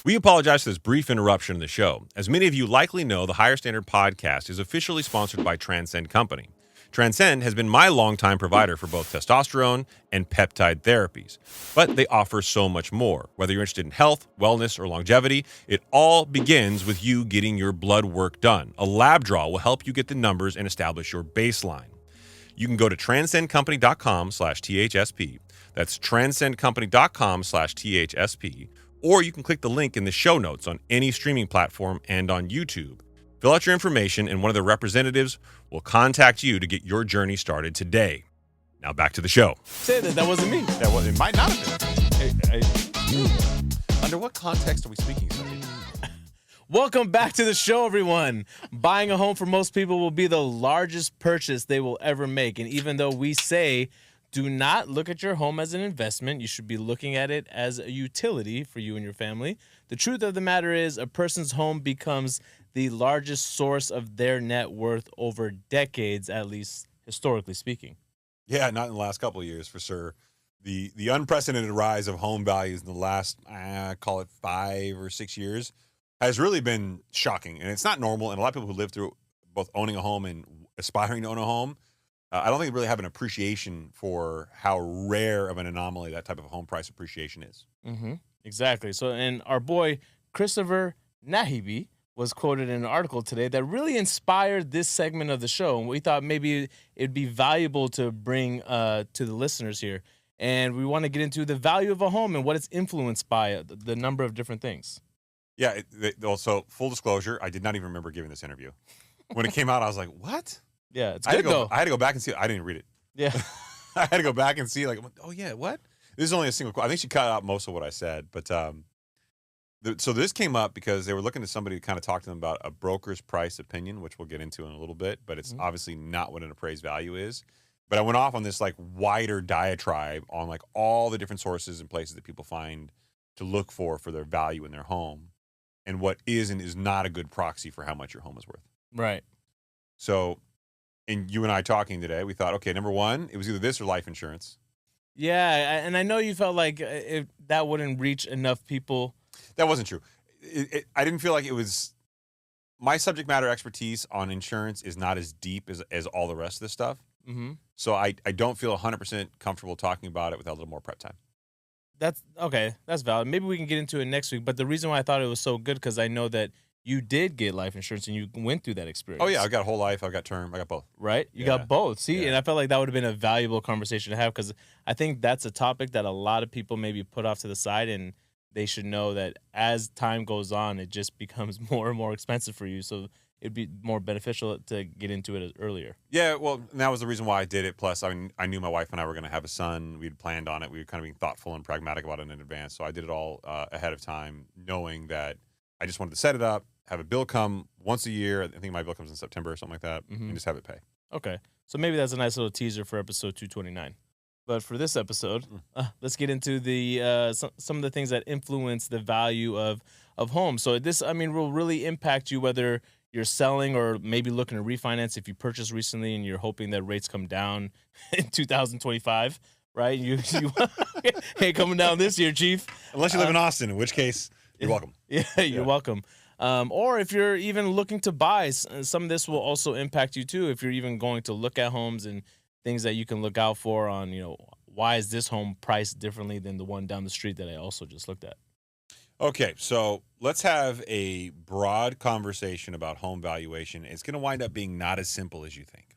We apologize for this brief interruption in the show. As many of you likely know, the Higher Standard podcast is officially sponsored by TRANSCEND Company. TRANSCEND has been my longtime provider for both testosterone and peptide therapies, but they offer so much more. Whether you're interested in health, wellness, or longevity, it all begins with you getting your blood work done. A lab draw will help you get the numbers and establish your baseline. You can go to transcendcompany.com/THSP. That's transcendcompany.com/THSP. Or you can click the link in the show notes on any streaming platform and on YouTube. Fill out your information and one of the representatives will contact you to get your journey started today. Now back to the show. Say that wasn't me. It might not have been. Under what context are we speaking, Sonny? Welcome back to the show, everyone. Buying a home for most people will be the largest purchase they will ever make. And even though we say do not look at your home as an investment, you should be looking at it as a utility for you and your family. The truth of the matter is a person's home becomes the largest source of their net worth over decades, at least historically speaking. Yeah, not in the last couple of years for sure. The unprecedented rise of home values in the last, call it 5 or 6 years, has really been shocking. And it's not normal. And a lot of people who live through both owning a home and aspiring to own a home, I don't think they really have an appreciation for how rare of an anomaly that type of home price appreciation is. Mm-hmm. Exactly. So, and our boy Christopher Nahibi was quoted in an article today that really inspired this segment of the show. And we thought maybe it'd be valuable to bring to the listeners here. And we want to get into the value of a home and what it's influenced by, the number of different things. Yeah. Also, full disclosure, I did not even remember giving this interview. When it came out, I was like, what? Yeah, it's good though. I had to go back and see it. I didn't read it. Yeah. I had to go back and see, like, oh, yeah, what? This is only a single quote. I think she cut out most of what I said. But so this came up because they were looking to somebody to kind of talk to them about a broker's price opinion, which we'll get into in a little bit. But it's obviously not what an appraised value is. But I went off on this, like, wider diatribe on, like, all the different sources and places that people find to look for their value in their home and what is and is not a good proxy for how much your home is worth. Right. So, and you and I talking today, we thought, okay, number one, it was either this or life insurance. Yeah, and I know you felt like that wouldn't reach enough people. That wasn't true. I didn't feel like it was. My subject matter expertise on insurance is not as deep as all the rest of this stuff. Mm-hmm. So I don't feel 100% comfortable talking about it without a little more prep time. That's okay. That's valid. Maybe we can get into it next week. But the reason why I thought it was so good because I know that you did get life insurance and you went through that experience. Oh, yeah. I've got a whole life. I've got term. I got both. Right? You got both. See? Yeah. And I felt like that would have been a valuable conversation to have because I think that's a topic that a lot of people maybe put off to the side and they should know that as time goes on, it just becomes more and more expensive for you. So it'd be more beneficial to get into it earlier. Yeah, well, and that was the reason why I did it. Plus, I mean, I knew my wife and I were going to have a son. We'd planned on it. We were kind of being thoughtful and pragmatic about it in advance. So I did it all ahead of time, knowing that I just wanted to set it up, have a bill come once a year. I think my bill comes in September or something like that, and just have it pay. Okay. So maybe that's a nice little teaser for episode 229. But for this episode, let's get into the some of the things that influence the value of homes. So this, I mean, will really impact you whether you're selling or maybe looking to refinance if you purchased recently and you're hoping that rates come down in 2025, right? You ain't coming down this year, Chief. Unless you live in Austin, in which case, you're welcome. Yeah, you're welcome. Or if you're even looking to buy, some of this will also impact you too. If you're even going to look at homes and things that you can look out for on, why is this home priced differently than the one down the street that I also just looked at? Okay, so let's have a broad conversation about home valuation. It's going to wind up being not as simple as you think.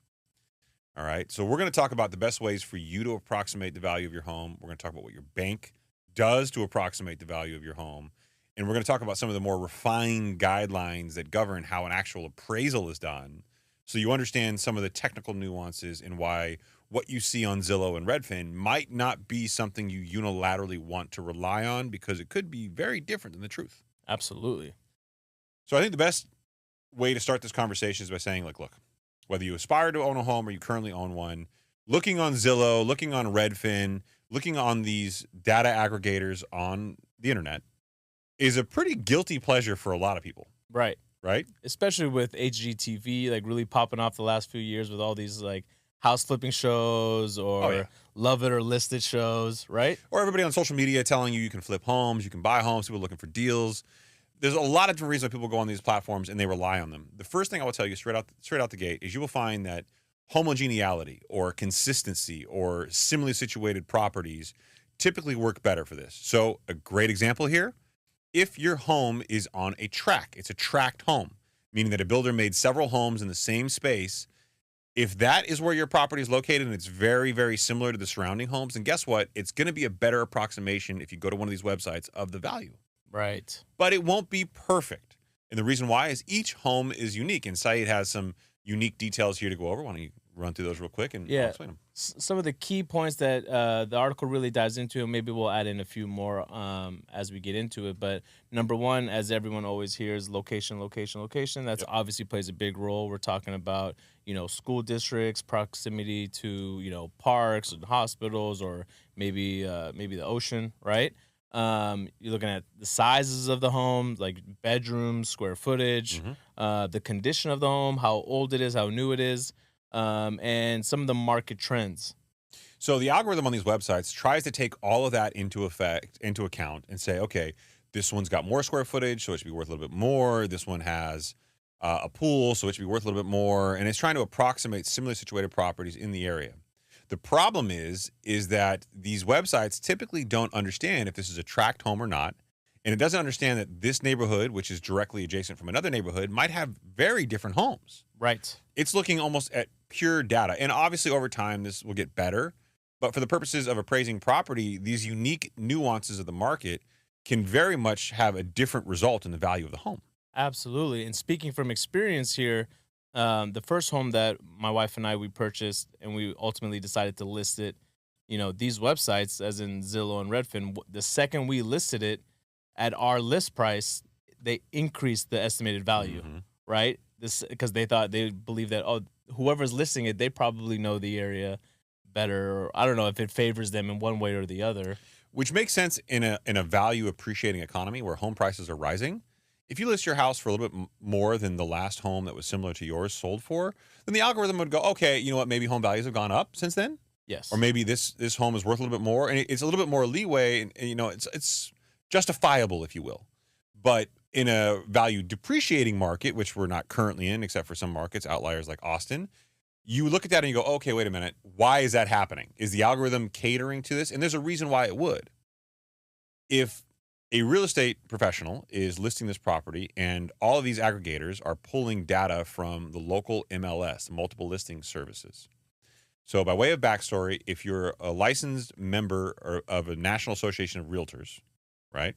All right, so we're going to talk about the best ways for you to approximate the value of your home. We're going to talk about what your bank does to approximate the value of your home. And we're going to talk about some of the more refined guidelines that govern how an actual appraisal is done. So you understand some of the technical nuances and why what you see on Zillow and Redfin might not be something you unilaterally want to rely on because it could be very different than the truth. Absolutely. So I think the best way to start this conversation is by saying, like, look, whether you aspire to own a home or you currently own one, looking on Zillow, looking on Redfin, looking on these data aggregators on the internet is a pretty guilty pleasure for a lot of people. Right. Right? Especially with HGTV, like really popping off the last few years with all these like house flipping shows or love it or list it shows, right? Or everybody on social media telling you can flip homes, you can buy homes, people looking for deals. There's a lot of different reasons why people go on these platforms and they rely on them. The first thing I will tell you straight out the gate is you will find that homogeneity or consistency or similarly situated properties typically work better for this. So a great example here, if your home is on a tract, it's a tract home, meaning that a builder made several homes in the same space. If that is where your property is located and it's very, very similar to the surrounding homes, then guess what? It's going to be a better approximation if you go to one of these websites of the value. Right. But it won't be perfect. And the reason why is each home is unique. And Saeed has some unique details here to go over. Why don't you run through those real quick and I'll explain them. Some of the key points that the article really dives into, and maybe we'll add in a few more as we get into it. But number one, as everyone always hears, location, location, location. That's obviously plays a big role. We're talking about, school districts, proximity to, parks and hospitals, or maybe the ocean, right? You're looking at the sizes of the home, like bedrooms, square footage, the condition of the home, how old it is, how new it is, and some of the market trends. So the algorithm on these websites tries to take all of that into account and say, okay, this one's got more square footage, so it should be worth a little bit more. This one has a pool, so it should be worth a little bit more. And it's trying to approximate similarly situated properties in the area. The problem is that these websites typically don't understand if this is a tract home or not. And it doesn't understand that this neighborhood, which is directly adjacent from another neighborhood, might have very different homes. Right. It's looking almost at pure data. And obviously over time, this will get better. But for the purposes of appraising property, these unique nuances of the market can very much have a different result in the value of the home. Absolutely. And speaking from experience here, the first home that my wife and we purchased, and we ultimately decided to list it, these websites, as in Zillow and Redfin, the second we listed it at our list price, they increased the estimated value, right? This because they believe that, whoever's listing it, they probably know the area better. Or I don't know if it favors them in one way or the other. Which makes sense in a value appreciating economy where home prices are rising. If you list your house for a little bit more than the last home that was similar to yours sold for, then the algorithm would go, okay, you know what, maybe home values have gone up since then. Yes. Or maybe this home is worth a little bit more, and it's a little bit more leeway, and it's justifiable, if you will. But in a value depreciating market, which we're not currently in, except for some markets, outliers like Austin, you look at that and you go, okay, wait a minute, why is that happening? Is the algorithm catering to this? And there's a reason why it would. If a real estate professional is listing this property and all of these aggregators are pulling data from the local MLS, multiple listing services. So by way of backstory, if you're a licensed member of a National Association of Realtors, right,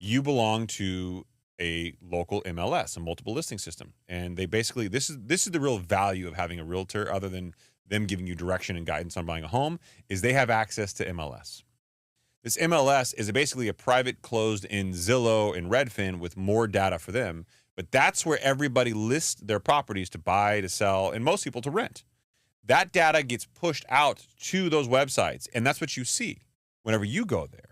you belong to a local MLS, a multiple listing system. And they basically, this is the real value of having a realtor, other than them giving you direction and guidance on buying a home, is they have access to MLS. This MLS is basically a private closed-in Zillow and Redfin with more data for them, but that's where everybody lists their properties to buy, to sell, and most people to rent. That data gets pushed out to those websites, and that's what you see whenever you go there.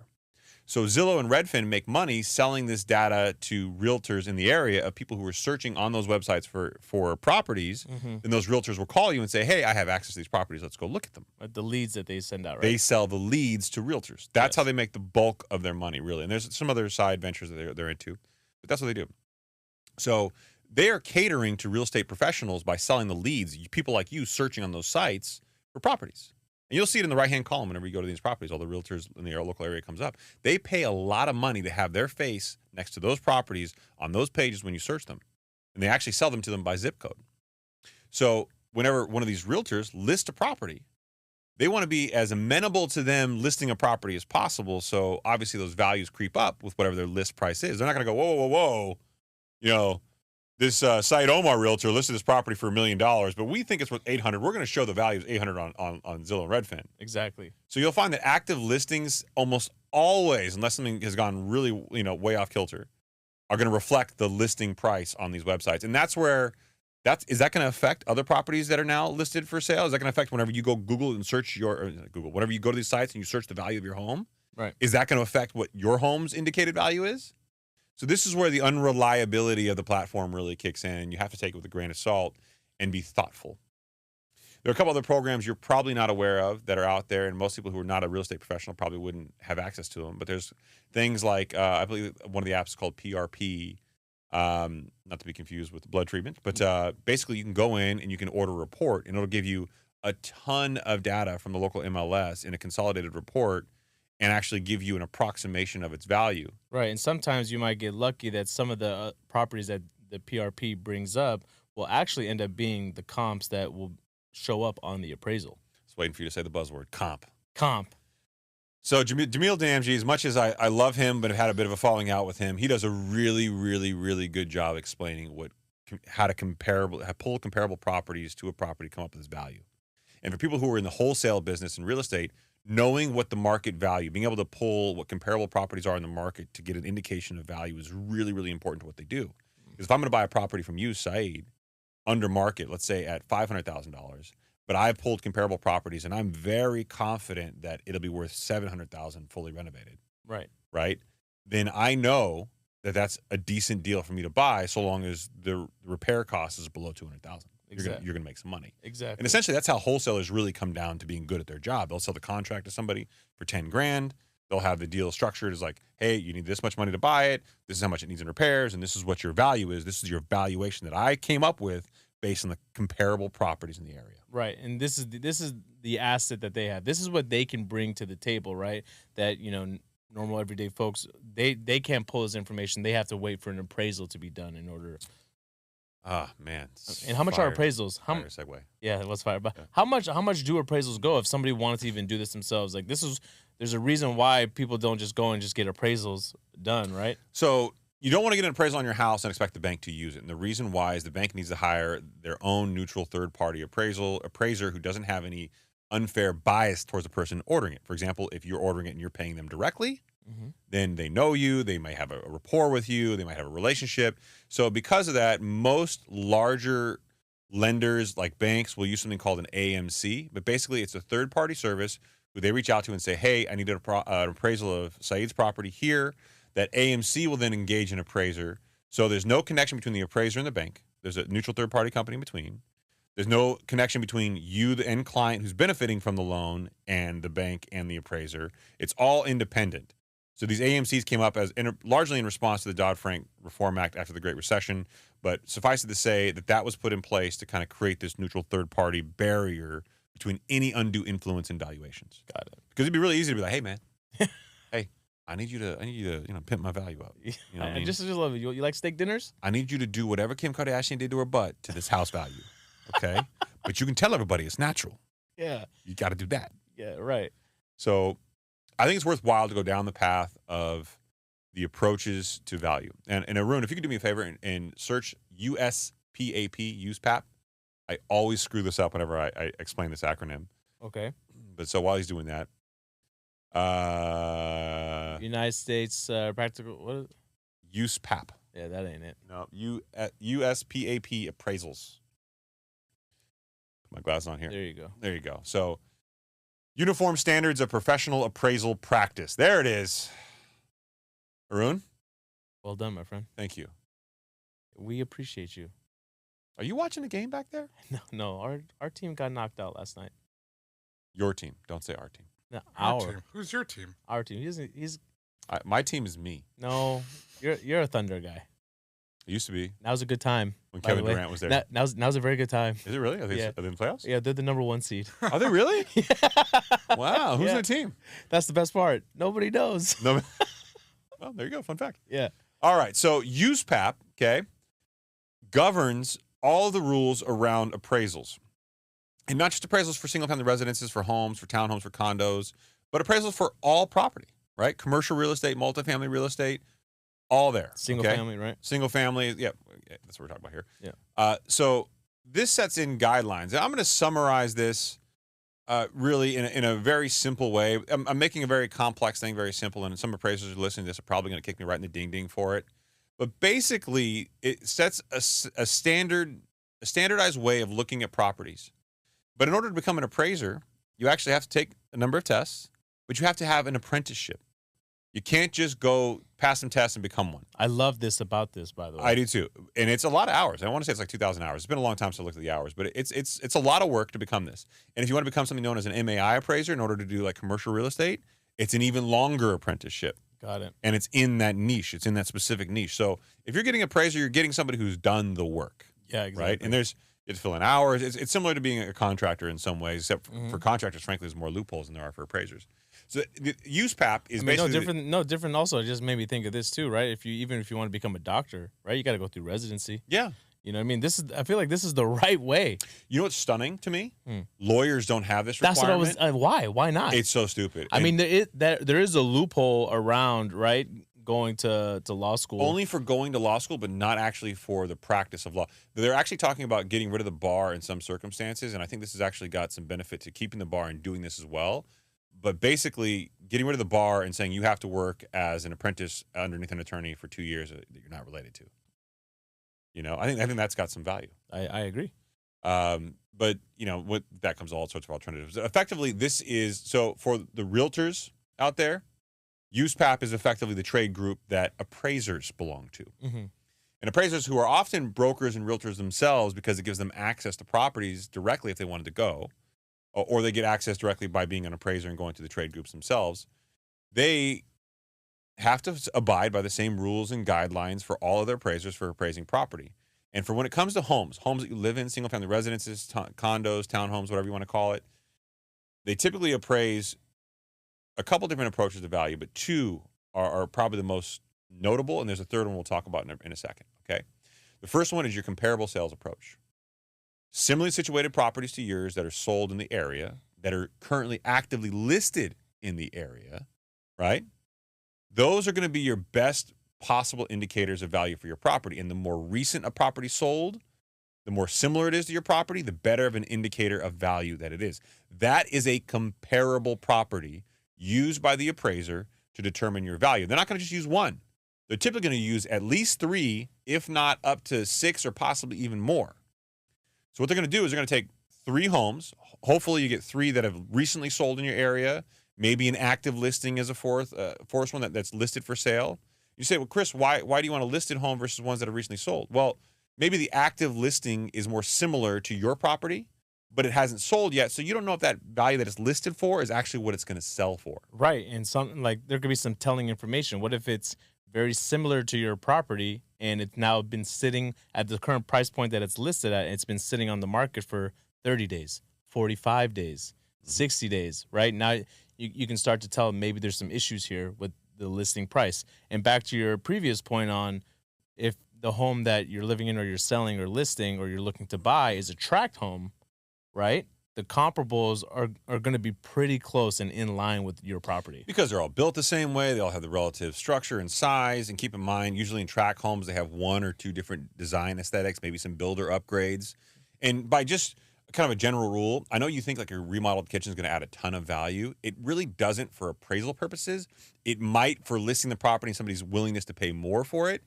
So Zillow and Redfin make money selling this data to realtors in the area of people who are searching on those websites for properties. And those realtors will call you and say, hey, I have access to these properties. Let's go look at them. The leads that they send out, right? They sell the leads to realtors. That's how they make the bulk of their money, really. And there's some other side ventures that they're into, but that's what they do. So they are catering to real estate professionals by selling the leads, people like you searching on those sites for properties. And you'll see it in the right-hand column whenever you go to these properties. All the realtors in the local area comes up. They pay a lot of money to have their face next to those properties on those pages when you search them. And they actually sell them to them by zip code. So whenever one of these realtors lists a property, they want to be as amenable to them listing a property as possible. So obviously those values creep up with whatever their list price is. They're not going to go, whoa. This Syed Omar realtor listed this property for $1 million, but we think it's worth $800. We're going to show the value is $800 on Zillow and Redfin. Exactly. So you'll find that active listings almost always, unless something has gone really, way off kilter, are going to reflect the listing price on these websites. And that's where is that going to affect other properties that are now listed for sale? Is that going to affect whenever you go Google and search whenever you go to these sites and you search the value of your home? Right. Is that going to affect what your home's indicated value is? So this is where the unreliability of the platform really kicks in. You have to take it with a grain of salt and be thoughtful. There are a couple other programs you're probably not aware of that are out there, and most people who are not a real estate professional probably wouldn't have access to them. But there's things like I believe one of the apps is called PRP, not to be confused with the blood treatment, but basically you can go in and you can order a report, and it'll give you a ton of data from the local MLS in a consolidated report and actually give you an approximation of its value. Right, and sometimes you might get lucky that some of the properties that the PRP brings up will actually end up being the comps that will show up on the appraisal. Just waiting for you to say the buzzword, comp. Comp. So Jamil Damji, as much as I love him, but have had a bit of a falling out with him, he does a really, really, really good job explaining how to pull comparable properties to a property, come up with its value. And for people who are in the wholesale business and real estate, knowing what the market value, being able to pull what comparable properties are in the market to get an indication of value is really, really important to what they do. Because if I'm going to buy a property from you, Saeed, under market, let's say at $500,000, but I've pulled comparable properties and I'm very confident that it'll be worth $700,000 fully renovated. Right. Right. Then I know that that's a decent deal for me to buy, so long as the repair cost is below $200,000. Exactly. You're gonna make some money. Exactly. And essentially, that's how wholesalers really come down to being good at their job. They'll sell the contract to somebody for $10,000. They'll have the deal structured as like, hey, you need this much money to buy it. This is how much it needs in repairs, and this is what your value is. This is your valuation that I came up with based on the comparable properties in the area. Right, and this is the asset that they have. This is what they can bring to the table, right? That normal everyday folks they can't pull this information. They have to wait for an appraisal to be done in order. Ah, man. And how much are appraisals? Fire segue. Yeah, it was fire. But Yeah. how much do appraisals go if somebody wanted to even do this themselves? Like there's a reason why people don't just go and just get appraisals done, right? So you don't want to get an appraisal on your house and expect the bank to use it. And the reason why is the bank needs to hire their own neutral third-party appraiser who doesn't have any unfair bias towards the person ordering it. For example, if you're ordering it and you're paying them directly, then they know you, they may have a rapport with you, they might have a relationship. So because of that, most larger lenders like banks will use something called an AMC, but basically it's a third-party service who they reach out to and say, hey, I need an appraisal of Saeed's property here. That AMC will then engage an appraiser. So there's no connection between the appraiser and the bank. There's a neutral third-party company in between. There's no connection between you, the end client who's benefiting from the loan, and the bank and the appraiser. It's all independent. So these AMCs came up as largely in response to the Dodd-Frank Reform Act after the Great Recession, but suffice it to say that was put in place to kind of create this neutral third-party barrier between any undue influence in valuations. Got it. Because it'd be really easy to be like, hey, man, hey, I need you to pimp my value up. You know what I mean? Just love it. You like steak dinners? I need you to do whatever Kim Kardashian did to her butt to this house value, okay? But you can tell everybody it's natural. Yeah. You got to do that. Yeah, right. So I think it's worthwhile to go down the path of the approaches to value. And Arun, if you could do me a favor and search USPAP. I always screw this up whenever I explain this acronym. Okay. But so while he's doing that, United States Practical, what is it? USPAP. Yeah, that ain't it. No, USPAP appraisals. Put my glasses on here. There you go. There you go. So, Uniform Standards of Professional Appraisal Practice. There it is. Arun? Well done, my friend. Thank you. We appreciate you. Are you watching the game back there? No, our team got knocked out last night. Your team. Don't say our team. No, Our team. Who's your team? Our team. He's My team is me. no. You're a Thunder guy. It used to be Now's a good time. when by Kevin the way. Durant was there. Now's a very good time. Is it really? Are they, Yeah. are they in the playoffs? Yeah, they're the number 1 seed. Are they really? Wow. Who's Yeah. their team? That's the best part. Nobody knows. No. Well, there you go. Fun fact. Yeah. All right. So USPAP, okay, governs all the rules around appraisals. And not just appraisals for single-family residences, for homes, for townhomes, for condos, but appraisals for all property, right? Commercial real estate, multifamily real estate, all there. Single okay? family, right? Single family, yeah, that's what we're talking about here. Yeah. So this sets in guidelines. And I'm going to summarize this really in a very simple way. I'm making a very complex thing very simple, and some appraisers who are listening to this are probably going to kick me right in the ding-ding for it. But basically, it sets a standardized way of looking at properties. But in order to become an appraiser, you actually have to take a number of tests, but you have to have an apprenticeship. You can't just go pass some tests and become one. I love this about this, by the way. I do too, and it's a lot of hours. I want to say it's like 2,000 hours. It's been a long time since I looked at the hours, but it's a lot of work to become this. And if you want to become something known as an MAI appraiser in order to do like commercial real estate, it's an even longer apprenticeship. Got it. And it's in that niche. It's in that specific niche. So if you're getting an appraiser, you're getting somebody who's done the work. Yeah, exactly. Right? And you have to fill in hours. It's similar to being a contractor in some ways, except for contractors, frankly, there's more loopholes than there are for appraisers. So the USPAP is basically no different. Also, it just made me think of this too, right? Even if you want to become a doctor, right, you got to go through residency. Yeah. You know what I mean? I feel like this is the right way. You know what's stunning to me? Lawyers don't have this requirement. That's what I was. Why? Why not? It's so stupid. I mean, there is a loophole around, right? Going to law school. Only for going to law school, but not actually for the practice of law. They're actually talking about getting rid of the bar in some circumstances, and I think this has actually got some benefit to keeping the bar and doing this as well. But basically, getting rid of the bar and saying you have to work as an apprentice underneath an attorney for 2 years that you're not related to. You know, I think that's got some value. I agree. But you know, with that comes all sorts of alternatives. Effectively, this is so for the realtors out there. USPAP is effectively the trade group that appraisers belong to. And appraisers who are often brokers and realtors themselves because it gives them access to properties directly if they wanted to go, or they get access directly by being an appraiser and going to the trade groups themselves. They have to abide by the same rules and guidelines for all of their appraisers for appraising property. And for when it comes to homes that you live in, single-family residences, condos, townhomes, whatever you want to call it, they typically appraise a couple different approaches to value, but two are probably the most notable, and there's a third one we'll talk about in a second, okay? The first one is your comparable sales approach. Similarly situated properties to yours that are sold in the area, that are currently actively listed in the area, right? Those are going to be your best possible indicators of value for your property, and the more recent a property sold, the more similar it is to your property, the better of an indicator of value that it is. That is a comparable property used by the appraiser to determine your value. They're not going to just use one. They're typically going to use at least 3, if not up to 6 or possibly even more. So what they're going to do is they're going to take 3 homes. Hopefully you get 3 that have recently sold in your area. Maybe an active listing is a fourth one that's listed for sale. You say, well, Chris, why do you want a listed home versus ones that have recently sold? Well, maybe the active listing is more similar to your property, but it hasn't sold yet, so you don't know if that value that it's listed for is actually what it's going to sell for. Right, and something like there could be some telling information. What if it's very similar to your property and it's now been sitting at the current price point that it's listed at, and it's been sitting on the market for 30 days, 45 days, 60 days, right? Now you can start to tell maybe there's some issues here with the listing price. And back to your previous point on if the home that you're living in or you're selling or listing or you're looking to buy is a tract home, right? The comparables are going to be pretty close and in line with your property. Because they're all built the same way. They all have the relative structure and size. And keep in mind, usually in tract homes, they have 1 or 2 different design aesthetics, maybe some builder upgrades. And by just kind of a general rule, I know you think like your remodeled kitchen is going to add a ton of value. It really doesn't for appraisal purposes. It might for listing the property and somebody's willingness to pay more for it.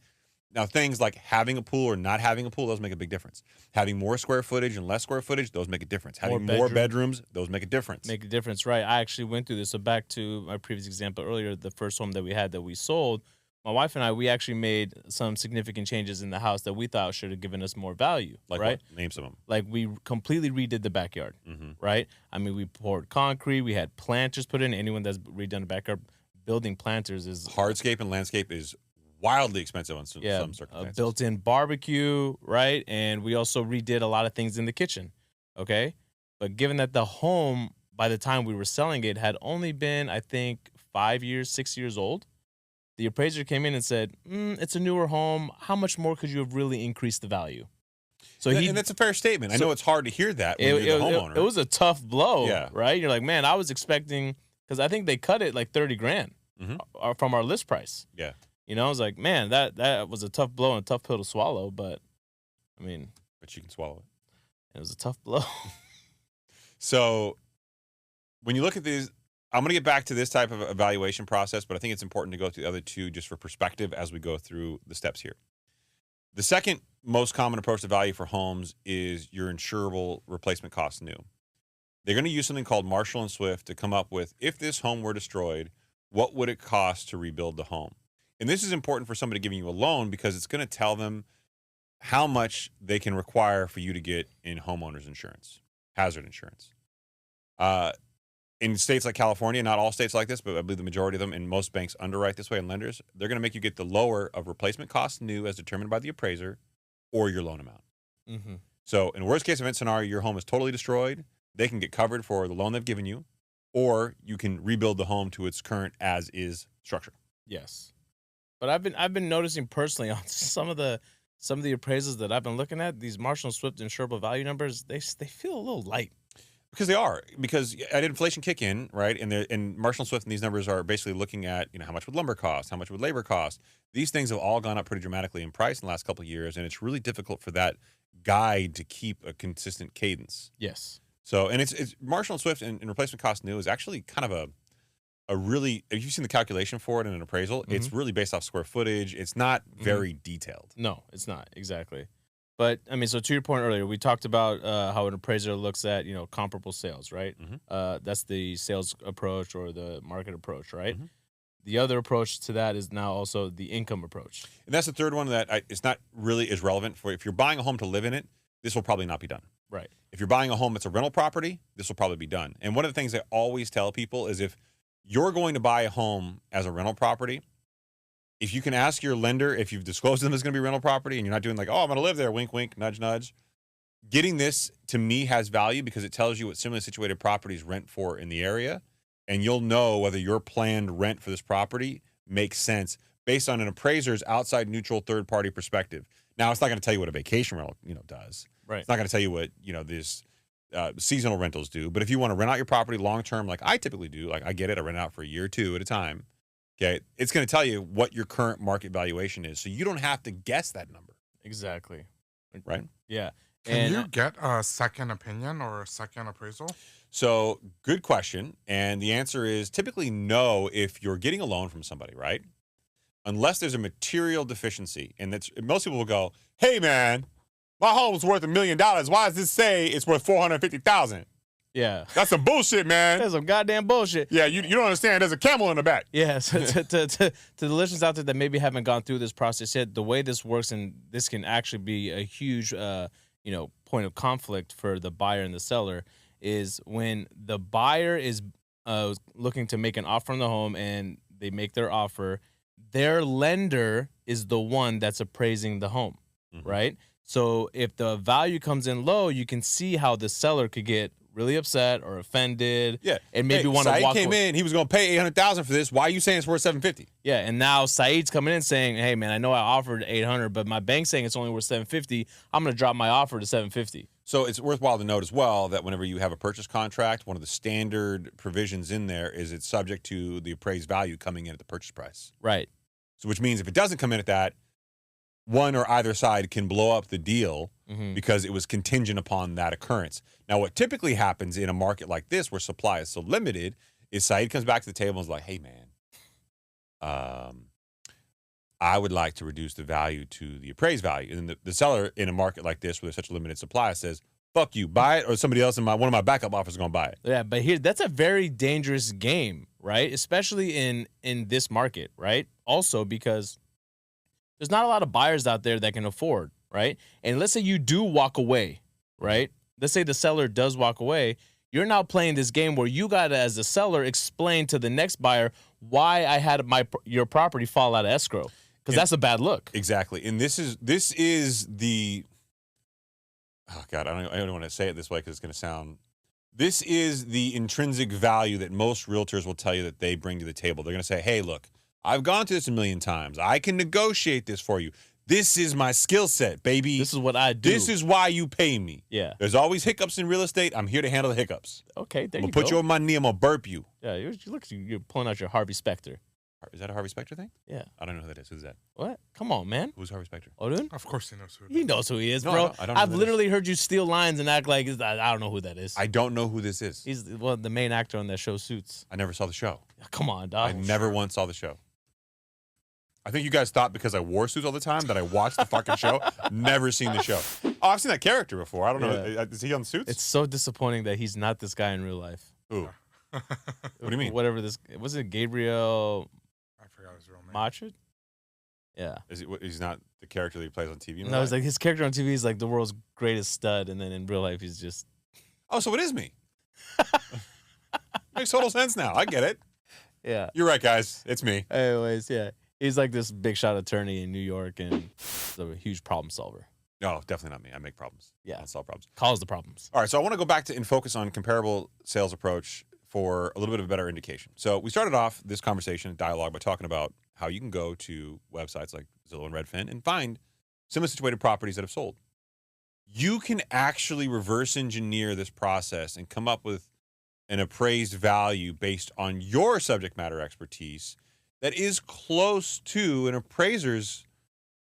Now, things like having a pool or not having a pool, those make a big difference. Having more square footage and less square footage, those make a difference. Having more bedrooms, those make a difference. Make a difference, right. I actually went through this. So back to my previous example earlier, the first home that we had that we sold, my wife and I, we actually made some significant changes in the house that we thought should have given us more value, like right? What? Name some of them. Like we completely redid the backyard, right? I mean, we poured concrete. We had planters put in. Anyone that's redone the backyard, building planters is... Hardscape and landscape is wildly expensive on some circumstances. Built-in barbecue, right? And we also redid a lot of things in the kitchen, okay? But given that the home, by the time we were selling it, had only been, I think, 6 years old, the appraiser came in and said, it's a newer home. How much more could you have really increased the value? So and that's a fair statement. I know it's hard to hear that when you're the homeowner. It was a tough blow, yeah. Right? You're like, man, I was expecting, because I think they cut it like $30,000 from our list price. Yeah. You know, I was like, man, that was a tough blow and a tough pill to swallow, but, I mean. But you can swallow it. It was a tough blow. So when you look at these, I'm going to get back to this type of evaluation process, but I think it's important to go through the other two just for perspective as we go through the steps here. The second most common approach to value for homes is your insurable replacement cost new. They're going to use something called Marshall and Swift to come up with, if this home were destroyed, what would it cost to rebuild the home? And this is important for somebody giving you a loan because it's going to tell them how much they can require for you to get in homeowners insurance, hazard insurance. In states like California, not all states like this, but I believe the majority of them, and most banks underwrite this way, and lenders, they're going to make you get the lower of replacement cost new as determined by the appraiser or your loan amount. Mm-hmm. So in worst case event scenario, your home is totally destroyed. They can get covered for the loan they've given you, or you can rebuild the home to its current as is structure. Yes. But I've been noticing personally on some of the appraisals that I've been looking at, these Marshall and Swift insurable value numbers, they feel a little light. Because they are. Because at inflation kick in, right? And Marshall and Swift and these numbers are basically looking at, how much would lumber cost? How much would labor cost? These things have all gone up pretty dramatically in price in the last couple of years, and it's really difficult for that guide to keep a consistent cadence. Yes. So, and it's Marshall and Swift and replacement cost new is actually kind of a really, if you've seen the calculation for it in an appraisal, it's really based off square footage. It's not very detailed. No, it's not. Exactly. But, I mean, so to your point earlier, we talked about how an appraiser looks at, comparable sales, right? That's the sales approach or the market approach, right? The other approach to that is now also the income approach. And that's the third one that it's not really as relevant for. If you're buying a home to live in it, this will probably not be done. Right. If you're buying a home that's a rental property, this will probably be done. And one of the things I always tell people is if you're going to buy a home as a rental property, if you can ask your lender, if you've disclosed to them it's going to be rental property and you're not doing like, oh, I'm going to live there, wink, wink, nudge, nudge. Getting this, to me, has value because it tells you what similarly situated properties rent for in the area, and you'll know whether your planned rent for this property makes sense based on an appraiser's outside neutral third-party perspective. Now, it's not going to tell you what a vacation rental, does. Right. It's not going to tell you what, these seasonal rentals do. But if you want to rent out your property long-term, like I typically do, like I get it, I rent it out for a year or two at a time. Okay, it's going to tell you what your current market valuation is, so you don't have to guess that number. Exactly. Right? Yeah. Can you get a second opinion or a second appraisal? So, good question, and the answer is typically no if you're getting a loan from somebody, right? Unless there's a material deficiency, and most people will go, "Hey, man, my home's worth $1 million. Why does this say it's worth $450,000?" Yeah. That's some bullshit, man. That's some goddamn bullshit. Yeah, you don't understand. There's a camel in the back. Yeah, so to the listeners out there that maybe haven't gone through this process yet, the way this works, and this can actually be a huge, point of conflict for the buyer and the seller, is when the buyer is looking to make an offer on the home and they make their offer, their lender is the one that's appraising the home, right? So if the value comes in low, you can see how the seller could get really upset or offended. Yeah, and maybe want to walk away. Came in, he was going to pay $800,000 for this. Why are you saying it's worth $750,000? Yeah, and now Saeed's coming in saying, "Hey, man, I know I offered $800,000, but my bank's saying it's only worth $750,000. I'm going to drop my offer to $750,000." So it's worthwhile to note as well that whenever you have a purchase contract, one of the standard provisions in there is it's subject to the appraised value coming in at the purchase price. Right. So which means if it doesn't come in at that, one or either side can blow up the deal because it was contingent upon that occurrence. Now, what typically happens in a market like this where supply is so limited is Saeed comes back to the table and is like, "Hey, man, I would like to reduce the value to the appraised value." And the seller in a market like this where there's such a limited supply says, "Fuck you, buy it," or somebody else in one of my backup offers is going to buy it. Yeah, but that's a very dangerous game, right? Especially in this market, right? Also because there's not a lot of buyers out there that can afford, right? And let's say you do walk away, right? Let's say the seller does walk away. You're now playing this game where you got to, as a seller, explain to the next buyer why I had your property fall out of escrow, because that's a bad look. Exactly, and this is the. Oh God, I don't want to say it this way because it's going to sound. This is the intrinsic value that most realtors will tell you that they bring to the table. They're going to say, "Hey, look, I've gone through this 1,000,000 times. I can negotiate this for you. This is my skill set, baby. This is what I do. This is why you pay me." Yeah. There's always hiccups in real estate. I'm here to handle the hiccups. Okay, there I'm you gonna go. put you on my knee. I'm gonna burp you. Yeah, you're pulling out your Harvey Specter. Is that a Harvey Specter thing? Yeah. I don't know who that is. Who's that? What? Come on, man. Who's Harvey Specter? Odin? Of course he knows who it He is. knows who he is, No, bro. I don't know I've who that literally heard you steal lines and act like I don't know who that is. I don't know who this is. He's the main actor on that show, Suits. I never saw the show. Come on, I dog. never once saw the show. I think you guys thought because I wore suits all the time that I watched the fucking show. Never seen the show. Oh, I've seen that character before. I don't know. Is he on Suits? It's so disappointing that he's not this guy in real life. Who? What do you mean? Whatever this was it Gabriel I forgot his real name. Machid? Yeah. He's not the character that he plays on TV. No, it's like his character on TV is like the world's greatest stud, and then in real life he's just. Oh, so it is me. Makes total sense now. I get it. Yeah. You're right, guys. It's me. Anyways, yeah. He's like this big shot attorney in New York and a huge problem solver. No, definitely not me. I make problems. Yeah. I solve problems. Cause the problems. All right, so I want to go back to and focus on comparable sales approach for a little bit of a better indication. So we started off this conversation, dialogue, by talking about how you can go to websites like Zillow and Redfin and find similar situated properties that have sold. You can actually reverse engineer this process and come up with an appraised value based on your subject matter expertise that is close to an appraiser's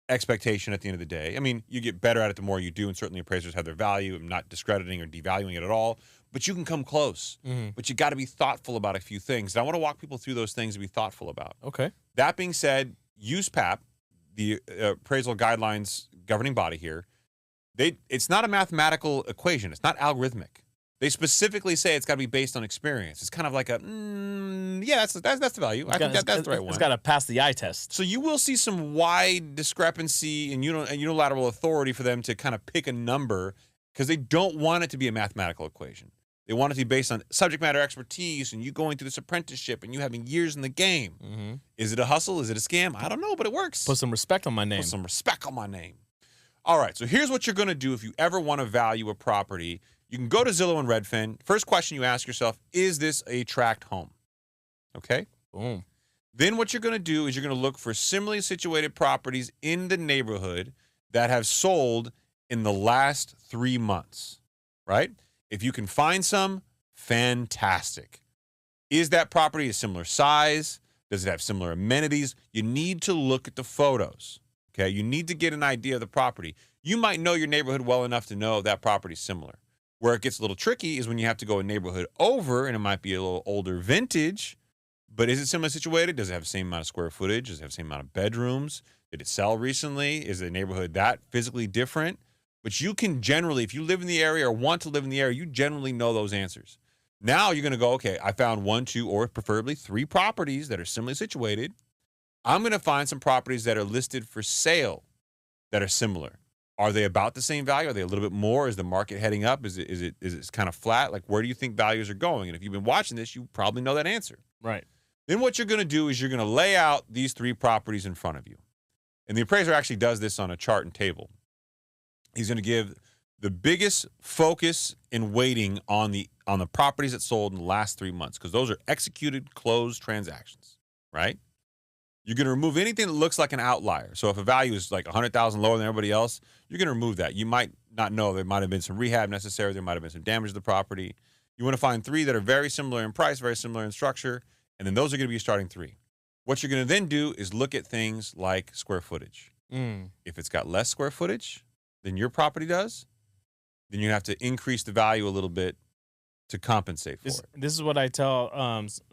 expectation at the end of the day. I mean, you get better at it the more you do, and certainly appraisers have their value. I'm not discrediting or devaluing it at all, but you can come close. Mm-hmm. But you got to be thoughtful about a few things. And I want to walk people through those things to be thoughtful about. Okay. That being said, use PAP, the appraisal guidelines governing body here. It's not a mathematical equation. It's not algorithmic. They specifically say it's got to be based on experience. It's kind of like a, that's the value. I think that's the right one. It's got to pass the eye test. So you will see some wide discrepancy and unilateral authority for them to kind of pick a number because they don't want it to be a mathematical equation. They want it to be based on subject matter expertise and you going through this apprenticeship and you having years in the game. Mm-hmm. Is it a hustle? Is it a scam? I don't know, but it works. Put some respect on my name. Put some respect on my name. All right, so here's what you're going to do if you ever want to value a property. You can go to Zillow and Redfin. First question you ask yourself, is this a tract home? Okay? Boom. Then what you're going to do is you're going to look for similarly situated properties in the neighborhood that have sold in the last 3 months, right? If you can find some, fantastic. Is that property a similar size? Does it have similar amenities? You need to look at the photos, okay? You need to get an idea of the property. You might know your neighborhood well enough to know if that property is similar. Where it gets a little tricky is when you have to go a neighborhood over, and it might be a little older vintage, but is it similarly situated? Does it have the same amount of square footage? Does it have the same amount of bedrooms? Did it sell recently? Is the neighborhood that physically different? But you can generally, if you live in the area or want to live in the area, you generally know those answers. Now you're going to go, okay, I found 1, 2, or preferably 3 properties that are similarly situated. I'm going to find some properties that are listed for sale that are similar. Are they about the same value? Are they a little bit more? Is the market heading up? Is it kind of flat? Like, where do you think values are going? And if you've been watching this, you probably know that answer. Right. Then what you're going to do is you're going to lay out these 3 properties in front of you. And the appraiser actually does this on a chart and table. He's going to give the biggest focus and weighting on the properties that sold in the last 3 months because those are executed, closed transactions, right? You're going to remove anything that looks like an outlier. So if a value is like $100,000 lower than everybody else, you're going to remove that. You might not know. There might have been some rehab necessary. There might have been some damage to the property. You want to find 3 that are very similar in price, very similar in structure, and then those are going to be your starting 3. What you're going to then do is look at things like square footage. If it's got less square footage than your property does, then you have to increase the value a little bit to compensate for it. This is what I tell.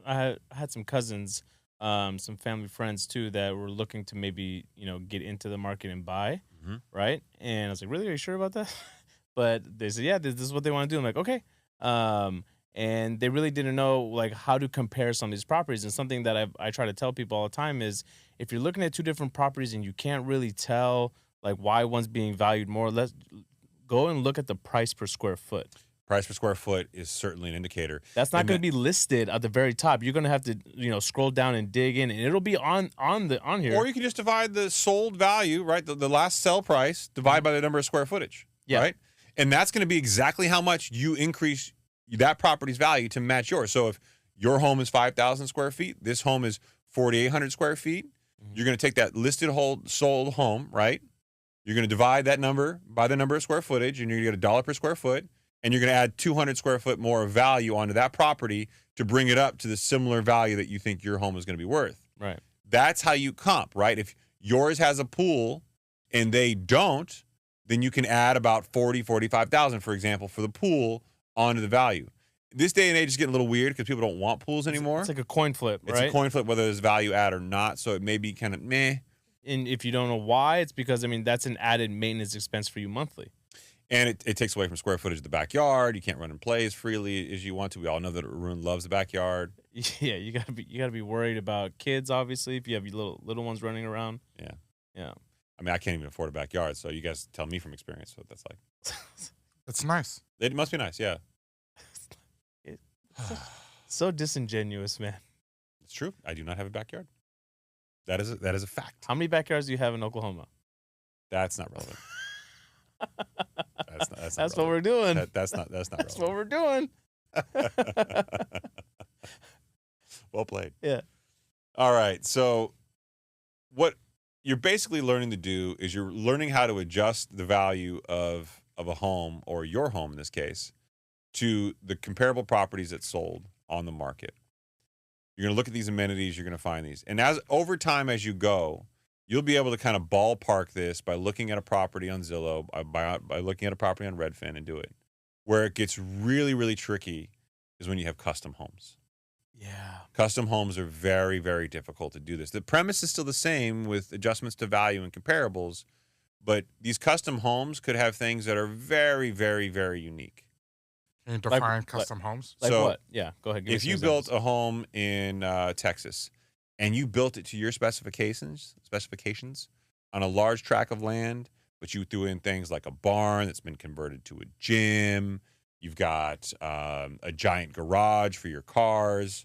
I had some cousins, some family friends too, that were looking to maybe get into the market and buy, right? And I was like, really, are you sure about that? But they said, yeah, this is what they want to do. I'm like, okay. And they really didn't know like how to compare some of these properties. And something that I try to tell people all the time is if you're looking at 2 different properties and you can't really tell like why one's being valued more, let's go and look at the price per square foot. Price per square foot is certainly an indicator. That's not going to be listed at the very top. You're going to have to, scroll down and dig in, and it'll be on here. Or you can just divide the sold value, right? The last sell price, divide by the number of square footage, right? And that's going to be exactly how much you increase that property's value to match yours. So if your home is 5,000 square feet, this home is 4,800 square feet, you're going to take that listed sold home, right? You're going to divide that number by the number of square footage, and you're going to get $1 per square foot. And you're going to add 200 square foot more of value onto that property to bring it up to the similar value that you think your home is going to be worth. Right. That's how you comp, right? If yours has a pool and they don't, then you can add about 40, 45,000, for example, for the pool onto the value. This day and age is getting a little weird because people don't want pools anymore. It's like a coin flip, right? It's a coin flip whether there's value add or not. So it may be kind of meh. And if you don't know why, it's because, that's an added maintenance expense for you monthly. And it takes away from square footage of the backyard. You can't run and play as freely as you want to. We all know that Arun loves the backyard. Yeah, you gotta be worried about kids, obviously, if you have your little ones running around. Yeah. Yeah. I mean, I can't even afford a backyard, so you guys tell me from experience what that's like. It's nice. It must be nice, yeah. So disingenuous, man. It's true. I do not have a backyard. That is a fact. How many backyards do you have in Oklahoma? That's not relevant. That's what we're doing. That's not That's relevant. what we're doing. Well played. Yeah. All right. So what you're basically learning to do is you're learning how to adjust the value of a home, or your home in this case, to the comparable properties that sold on the market. You're going to look at these amenities. You're going to find these. And as over time as you go, you'll be able to kind of ballpark this by looking at a property on Zillow, by looking at a property on Redfin, and do it. Where it gets really, really tricky is when you have custom homes. Yeah. Custom homes are very, very difficult to do this. The premise is still the same with adjustments to value and comparables, but these custom homes could have things that are very, very, very unique. Can you define custom homes? Like So, what? Yeah, go ahead. Give me If some you built examples. a home in Texas and you built it to your specifications on a large tract of land, but you threw in things like a barn that's been converted to a gym, you've got a giant garage for your cars.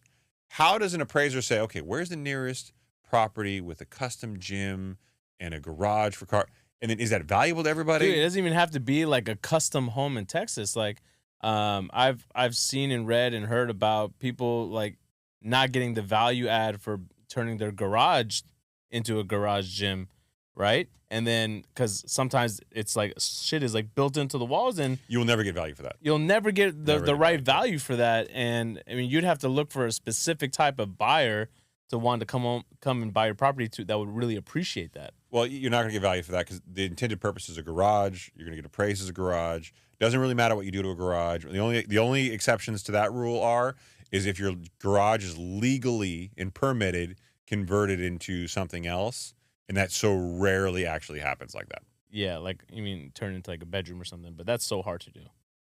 How does an appraiser say, okay, where's the nearest property with a custom gym and a garage for car? And then is that valuable to everybody? Dude, it doesn't even have to be like a custom home in Texas. Like, I've seen and read and heard about people like not getting the value add for turning their garage into a garage gym, right? And then because sometimes it's like shit is like built into the walls, and You will never get value for that. you'll never get the Never get right value. value for that. And I mean, you'd have to look for a specific type of buyer to want to come and buy your property that would really appreciate that. Well, you're not going to get value for that because the intended purpose is a garage. You're going to get appraised as a garage. Doesn't really matter what you do to a garage. The only exceptions to that rule is if your garage is legally and permitted converted into something else, and that so rarely actually happens like that. Yeah, like you mean turn into like a bedroom or something, but that's so hard to do.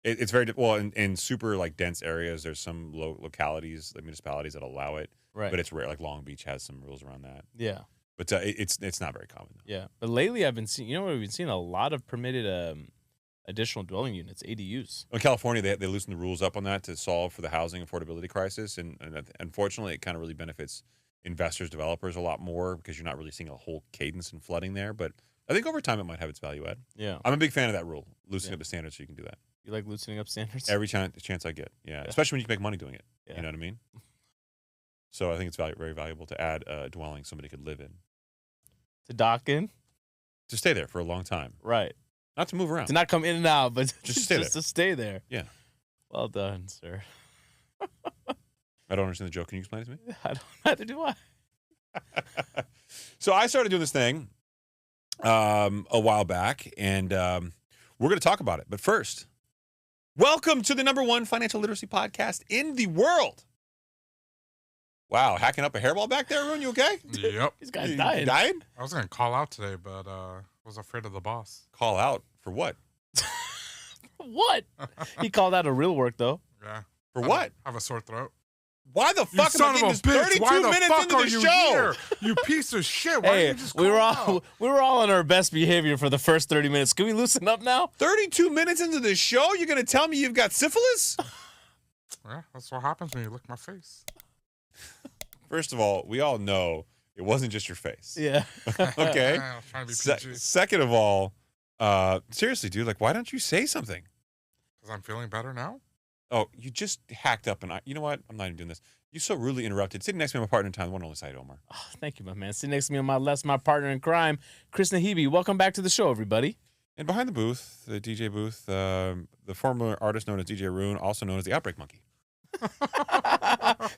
It's very well in super like dense areas. There's some localities, like municipalities that allow it, Right. but it's rare. Like Long Beach has some rules around that, Yeah. but it's not very common. Yeah. But lately I've been seeing, you know what, we've been seeing a lot of permitted additional dwelling units, ADUs. In California, they loosened the rules up on that to solve for the housing affordability crisis, and unfortunately, it kind of really benefits investors, developers a lot more because you're not really seeing a whole cadence in flooding there. But I think over time, it might have its value add. Yeah. I'm a big fan of that rule, loosening up the standards so you can do that You like loosening up standards? every chance I get. Yeah, especially when you can make money doing it. Yeah. You know what I mean? So I think it's very valuable to add a dwelling somebody could live in, To dock in? to stay there for a long time, Right. not to move around. To not come in and out, but Just stay there. to stay there. Yeah. Well done, sir. I don't understand the joke. Can you explain it to me? I don't neither do I. So I started doing this thing a while back, and we're going to talk about it. But first, welcome to the #1 financial literacy podcast in the world. Wow, hacking up a hairball back there, Arun? You okay? Yep. These guys You dying. dying? I was going to call out today, but was afraid of the boss. Call out for what? What? He called out a real work though. Yeah. For what? I have a sore throat. Why the You fuck am son I of a getting this bitch. 32 Why the minutes fuck into are the you show? here? You piece of shit. Why Hey, didn't you just we were call all out? we were all on our best behavior for the first 30 minutes. Can we loosen up now? 32 minutes into the show, you're going to tell me you've got syphilis? Yeah, that's what happens when you lick my face. First of all, we all know it wasn't just your face. Yeah. Okay? I was trying to be PG. Second of all, seriously, dude, like, why don't you say something? Because I'm feeling better now? Oh, you just hacked up, and you know what? I'm not even doing this. You so rudely interrupted. Sitting next to me, my partner in time, the one and only Said Omar. Oh, thank you, my man. Sitting next to me on my left, my partner in crime, Chris Nahibi. Welcome back to the show, everybody. And behind the booth, the DJ booth, the former artist known as DJ Rune, also known as the Outbreak Monkey.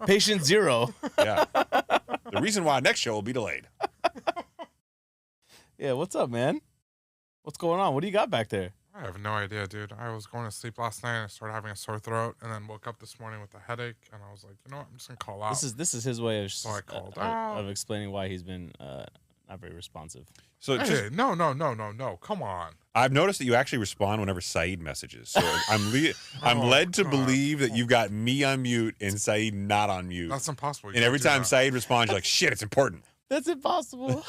Patient zero. Yeah. The reason why next show will be delayed. Yeah, what's up, man? What's going on? What do you got back there? I have no idea, dude. I was going to sleep last night and I started having a sore throat and then woke up this morning with a headache and I was like, you know what? I'm just going to call out. This is his way of So I called out. of explaining why he's been not very responsive. So Hey, just, no. Come on. I've noticed that you actually respond whenever Saeed messages. So I'm Oh, led to God. believe that you've got me on mute and Saeed not on mute. That's impossible. You And can't every do time that. Saeed responds, you're like, shit, it's important. That's impossible.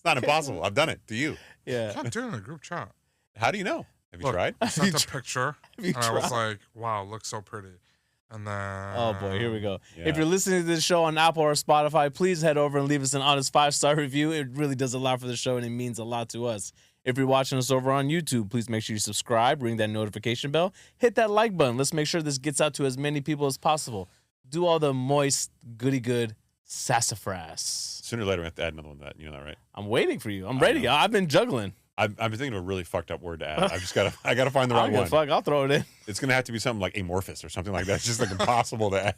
It's not impossible. I've done it to you. Yeah. Can't do it in a group chat. How do you know? Have you Look, tried? I sent a picture, you and I was tried? like, wow, looks so pretty. And then... Oh, boy. Here we go. Yeah. If you're listening to this show on Apple or Spotify, please head over and leave us an honest 5-star review. It really does a lot for the show, and it means a lot to us. If you're watching us over on YouTube, please make sure you subscribe, ring that notification bell, hit that like button. Let's make sure this gets out to as many people as possible. Do all the moist, goody-good sassafras. Sooner or later, we have to add another one to that. You know that, right? I'm waiting for you. I'm ready. I've been juggling. I've been thinking of a really fucked up word to add. I gotta find the right one. Fuck, I'll throw it in. It's gonna have to be something like amorphous or something like that. It's just like impossible to add.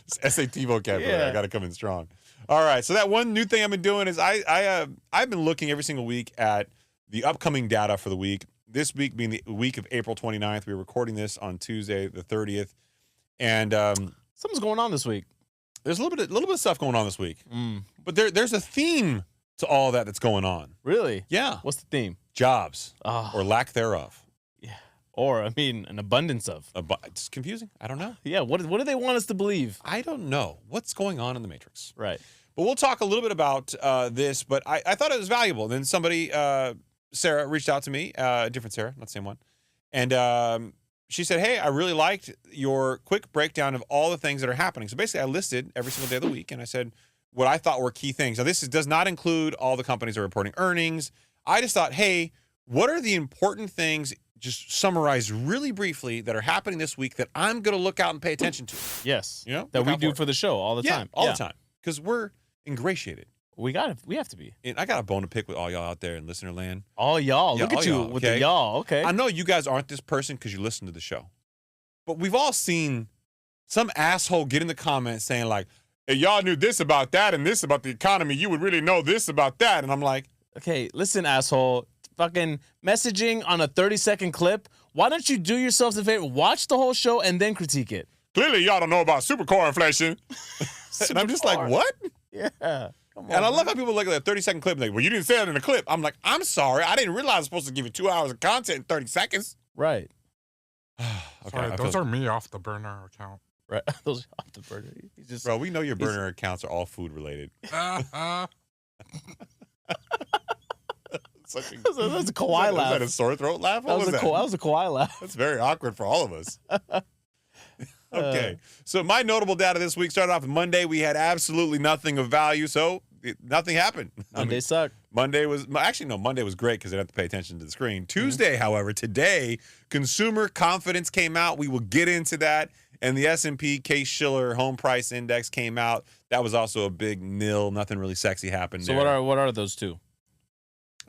It's SAT vocabulary. Yeah. I gotta come in strong. All right. So that one new thing I've been doing is I've been looking every single week at the upcoming data for the week. This week being the week of April 29th. We're recording this on Tuesday the 30th, and Something's going on this week. there's a little bit of stuff going on this week. But there's a theme to all that's going on. Really? Yeah. What's the theme? Jobs Oh, or lack thereof. yeah. Or, I mean, an abundance of. It's confusing. I don't know. Yeah, what do they want us to believe? I don't know what's going on in the Matrix. Right. But we'll talk a little bit about this. But I thought it was valuable. Then somebody, Sarah, reached out to me, different Sarah, not the same one, and she said, "Hey, I really liked your quick breakdown of all the things that are happening." So basically, I listed every single day of the week, and I said what I thought were key things. Now, does not include all the companies that are reporting earnings. I just thought, hey, what are the important things, just summarized really briefly, that are happening this week that I'm going to look out and pay attention to? Yes. You know, That look we out do for for the show all the time. all the time, because we're ingratiated. We have to be. And I got a bone to pick with all y'all out there in listener land. All y'all. Yeah, Look at all you y'all, with okay? the y'all. Okay. I know you guys aren't this person because you listen to the show, but we've all seen some asshole get in the comments saying like, "If y'all knew this about that and this about the economy, you would really know this about that." And I'm like, Okay, listen, asshole. Fucking messaging on a 30-second clip. Why don't you do yourselves a favor? Watch the whole show and then critique it. clearly y'all don't know about supercore inflation. And I'm just like, Supercore. what? Yeah. Come on. And I love how people look at that 30-second clip and like, well, you didn't say that in the clip. I'm like, I'm sorry. I didn't realize I was supposed to give you 2 hours of content in 30 seconds. Right. Sorry, those are me off the burner account. Right. Those are off the burner. He's just Bro, we know your burner accounts are all food related. Such a, that's a Kawhi laugh. Is that a sore throat laugh? What That was a Kawhi laugh. That's very awkward for all of us. Okay. So my notable data this week started off with Monday. We had absolutely nothing of value, so nothing happened. Monday sucked. Monday was great because I didn't have to pay attention to the screen. Tuesday, however, today, consumer confidence came out. We will get into that. And the S&P Case-Shiller Home Price Index came out. That was also a big nil. Nothing really sexy happened So there. what are those two?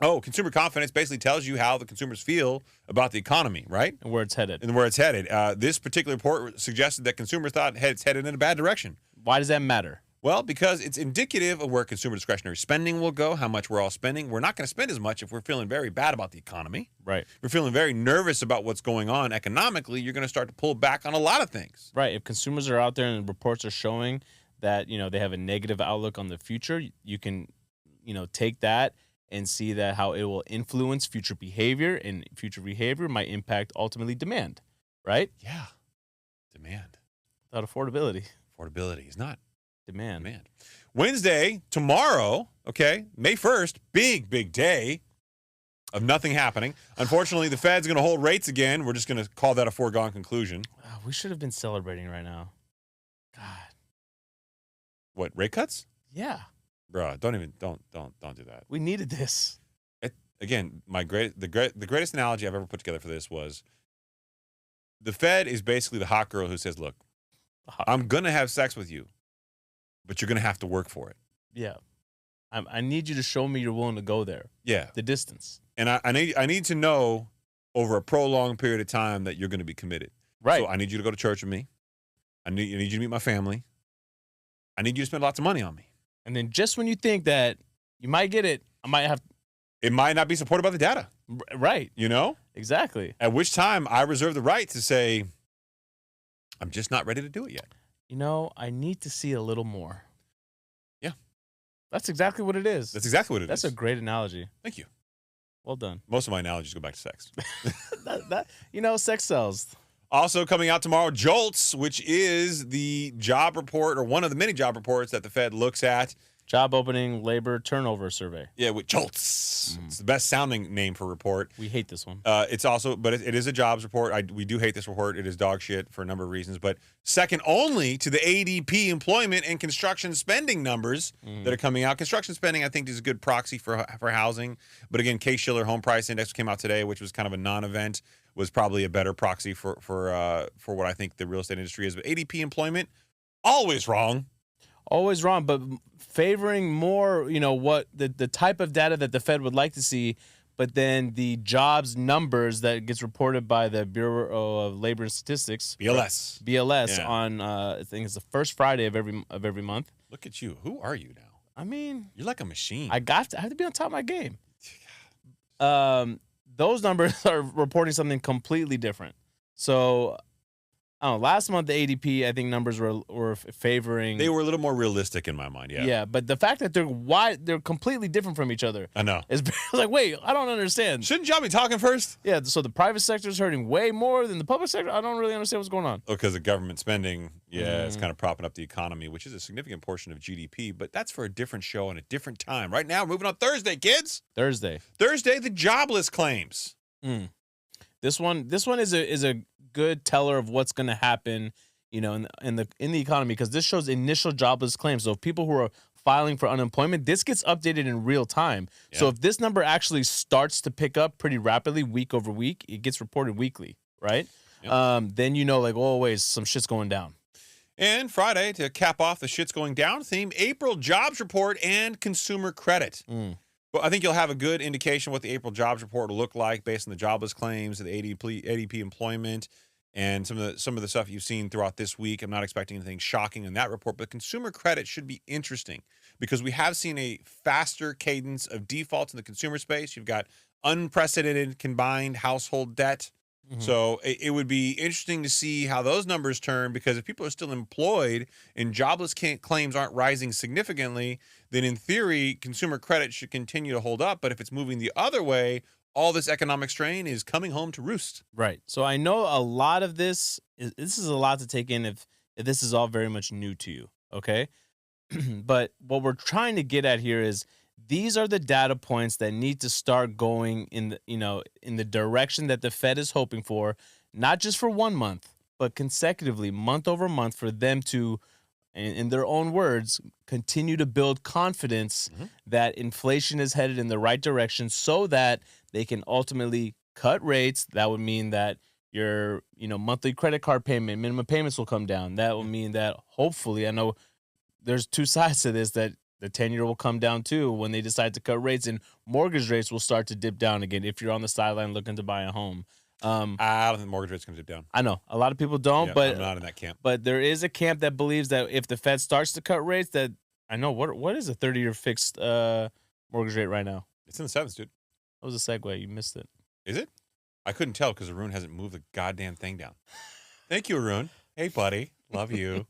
Oh, consumer confidence basically tells you how the consumers feel about the economy, right? And where it's headed. And where it's headed. This particular report suggested that consumers thought it's headed in a bad direction. Why does that matter? Well, because it's indicative of where consumer discretionary spending will go, how much we're all spending. We're not going to spend as much if we're feeling very bad about the economy. Right. If we're feeling very nervous about what's going on economically, you're going to start to pull back on a lot of things. Right. If consumers are out there and reports are showing that, they have a negative outlook on the future, you can, take that and see that how it will influence future behavior, and future behavior might impact ultimately demand, right? Yeah. Demand. Without affordability. Affordability is not Demand. demand. Wednesday, tomorrow, okay, May 1st, big day of nothing happening. Unfortunately, the Fed's going to hold rates again. We're just going to call that a foregone conclusion. Oh, we should have been celebrating right now. God. What, rate cuts? Yeah. Bruh, don't do that. We needed this. Again, the greatest analogy I've ever put together for this was the Fed is basically the hot girl who says, look, I'm going to have sex with you, but you're going to have to work for it. Yeah. I need you to show me you're willing to go there. Yeah. The distance. And I need to know over a prolonged period of time that you're going to be committed. Right. So I need you to go to church with me. I need you to meet my family. I need you to spend lots of money on me. And then just when you think that you might get it, It might not be supported by the data. Right. Exactly. At which time I reserve the right to say, I'm just not ready to do it yet. I need to see a little more. Yeah. That's exactly what it is. That's exactly what it is. That's a great analogy. Thank you. Well done. Most of my analogies go back to sex. Sex sells. Also coming out tomorrow, JOLTS, which is the job report or one of the many job reports that the Fed looks at. Job opening labor turnover survey. Yeah, with JOLTS. It's the best sounding name for report. We hate this one. It's also, but it is a jobs report. We do hate this report. It is dog shit for a number of reasons, but second only to the ADP employment and construction spending numbers that are coming out. Construction spending, I think, is a good proxy for housing. But again, Case-Shiller Home Price Index came out today, which was kind of a non-event, was probably a better proxy for what I think the real estate industry is. But ADP employment, always wrong. Always wrong, but favoring more, what the type of data that the Fed would like to see, but then the jobs numbers that gets reported by the Bureau of Labor and Statistics, BLS Yeah. on I think it's the first Friday of every month. Look at you. Who are you now? I mean, You're like a machine. I have to be on top of my game. Those numbers are reporting something completely different. So, I don't know, last month the ADP, I think numbers were favoring. They were a little more realistic in my mind. Yeah. Yeah, but the fact that they're completely different from each other. I know. Is like, wait, I don't understand. Shouldn't y'all be talking first? Yeah, so the private sector is hurting way more than the public sector. I don't really understand what's going on. Oh, because the government spending, it's kind of propping up the economy, which is a significant portion of GDP. But that's for a different show and a different time. Right now, moving on Thursday, kids. Thursday, the jobless claims. This one is a good teller of what's going to happen, in the economy, because this shows initial jobless claims. So if people who are filing for unemployment, this gets updated in real time. Yeah. So if this number actually starts to pick up pretty rapidly week over week, it gets reported weekly, right? Yep. Then wait, some shit's going down. And Friday, to cap off the shit's going down theme, April jobs report and consumer credit. Well, I think you'll have a good indication what the April jobs report will look like based on the jobless claims, the ADP employment, and some of the stuff you've seen throughout this week. I'm not expecting anything shocking in that report, but consumer credit should be interesting because we have seen a faster cadence of defaults in the consumer space. You've got unprecedented combined household debt. So it would be interesting to see how those numbers turn, because if people are still employed and jobless claims aren't rising significantly, then in theory, consumer credit should continue to hold up. But if it's moving the other way, all this economic strain is coming home to roost. Right. So I know a lot of this is a lot to take in if this is all very much new to you, okay? But what we're trying to get at here is these are the data points that need to start going in the direction that the Fed is hoping for, not just for 1 month, but consecutively, month over month, for them to, in their own words, continue to build confidence that inflation is headed in the right direction so that they can ultimately cut rates. That would mean that your monthly credit card payment, minimum payments will come down. That will mean that hopefully, I know there's two sides to this, that the 10-year will come down too when they decide to cut rates, and mortgage rates will start to dip down again if you're on the sideline looking to buy a home. I don't think mortgage rates can dip down. I know a lot of people don't, but I'm not in that camp. But there is a camp that believes that if the Fed starts to cut rates, that I know what is a 30-year fixed mortgage rate right now? It's in the 7s, dude. That was a segue. You missed it. Is it? I couldn't tell because Arun hasn't moved the goddamn thing down. Thank you, Arun. Hey, buddy. Love you.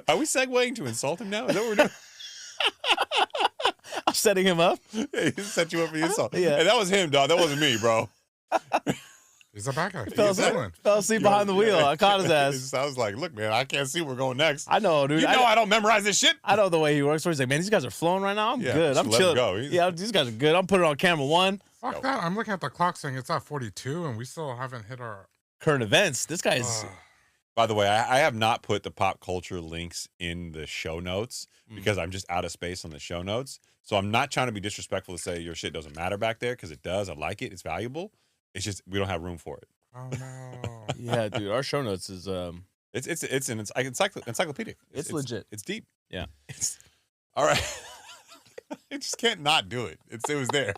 Are we segueing to insult him now? Is that what we're doing? I'm setting him up. He set you up for the insult. Yeah. Hey, that was him, dog. That wasn't me, bro. He's a back guy. Fell asleep behind the wheel. I caught his ass. I was like, look, man, I can't see where we're going next. I know, dude. I don't memorize this shit. I know the way he works. Where he's like, man, these guys are flowing right now. I'm good. I'm just let him chilling. go. Yeah, these guys are good. I'm putting it on camera one. Fuck that. I'm looking at the clock saying it's at 42, and we still haven't hit our Current events. This guy's. By the way, I have not put the pop culture links in the show notes because I'm just out of space on the show notes. So I'm not trying to be disrespectful to say your shit doesn't matter back there, because it does. I like it. It's valuable. It's just we don't have room for it. Oh no. Yeah, dude. Our show notes is It's an encyclopedic. It's legit. It's deep. Yeah. All right. I just can't not do it. It was there.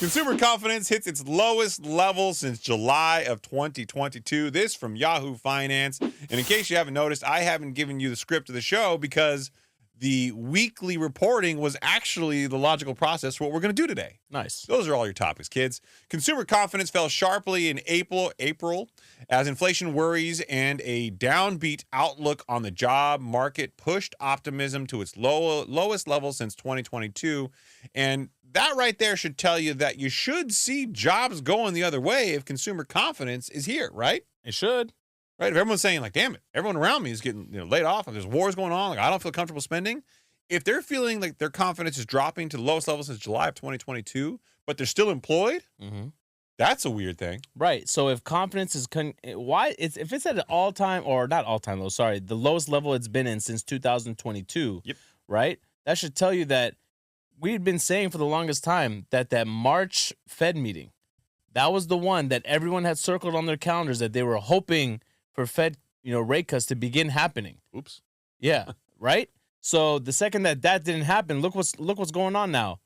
Consumer confidence hits its lowest level since July of 2022. This from Yahoo Finance. And in case you haven't noticed, I haven't given you the script of the show because the weekly reporting was actually the logical process for what we're going to do today. nice. Those are all your topics, kids. Consumer confidence fell sharply in April as inflation worries and a downbeat outlook on the job market pushed optimism to its lowest level since 2022. And that right there should tell you that you should see jobs going the other way if consumer confidence is here, right? It should. right? If everyone's saying like, damn it, everyone around me is getting laid off, and there's wars going on, like I don't feel comfortable spending. If they're feeling like their confidence is dropping to the lowest level since July of 2022, but they're still employed, that's a weird thing. Right. So if confidence is if it's at an all-time, or not all-time low, sorry, the lowest level it's been in since 2022, right? That should tell you that we'd been saying for the longest time that March Fed meeting, that was the one that everyone had circled on their calendars, that they were hoping for Fed, rate cuts to begin happening. Oops. Yeah. Right. So the second that didn't happen, look what's going on now.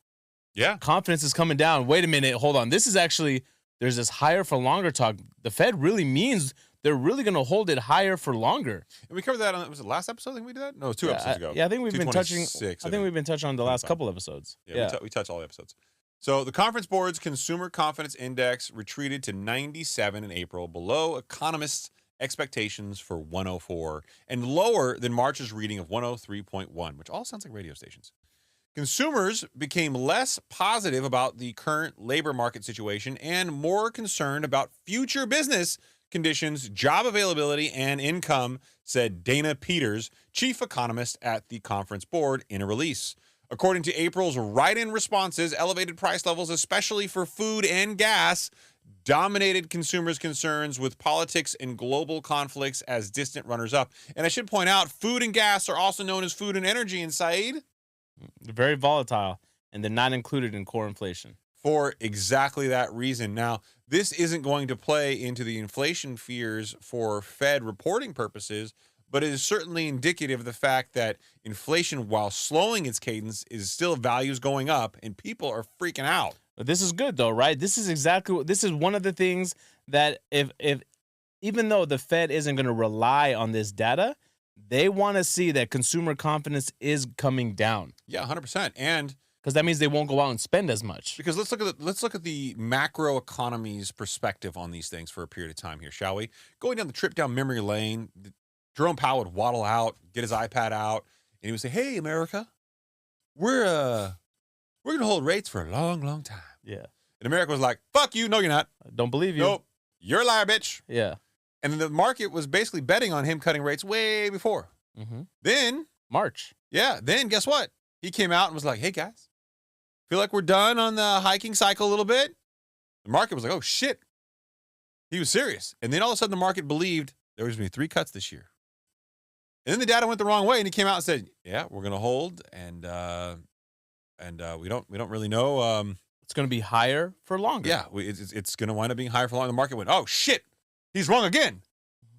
Yeah. Confidence is coming down. Wait a minute. Hold on. This is actually, there's this higher for longer talk. The Fed really means they're really going to hold it higher for longer. And we covered that on, was it last episode? I think we did that? No, it was 2 episodes ago. Yeah, I think we've been touching. I think we've been touching on the last 25. couple episodes. Yeah. We touched all the episodes. So the Conference Board's Consumer Confidence Index retreated to 97 in April, below economists' expectations for 104, and lower than March's reading of 103.1, which all sounds like radio stations. Consumers became less positive about the current labor market situation and more concerned about future business conditions, job availability, and income, said Dana Peters, chief economist at the Conference Board, in a release. According to April's write-in responses, elevated price levels, especially for food and gas, dominated consumers' concerns, with politics and global conflicts as distant runners-up. And I should point out, food and gas are also known as food and energy in Said. They're very volatile, and they're not included in core inflation. For exactly that reason. Now, this isn't going to play into the inflation fears for Fed reporting purposes, but it is certainly indicative of the fact that inflation, while slowing its cadence, is still values going up, and people are freaking out. But this is good, though, right? This is one of the things that if even though the Fed isn't going to rely on this data, they want to see that consumer confidence is coming down. Yeah, 100%. And because that means they won't go out and spend as much. because let's look at the macro economy's perspective on these things for a period of time here, shall we? Going down the trip down memory lane, Jerome Powell would waddle out, get his iPad out, and he would say, "Hey, America, we're going to hold rates for a long, long time." Yeah. And America was like, "Fuck you, no, you're not. I don't believe you. Nope, you're a liar, bitch." Yeah. And then the market was basically betting on him cutting rates way before. Mm-hmm. Then, March. then guess what? He came out and was like, "Hey, guys, feel like we're done on the hiking cycle a little bit?" The market was like, "Oh, shit." He was serious. And then all of a sudden the market believed there was going to be 3 cuts this year. And then the data went the wrong way, and he came out and said, "Yeah, we're going to hold, and we don't really know." It's going to be higher for longer. Yeah, it's going to wind up being higher for longer. The market went, "Oh shit, he's wrong again."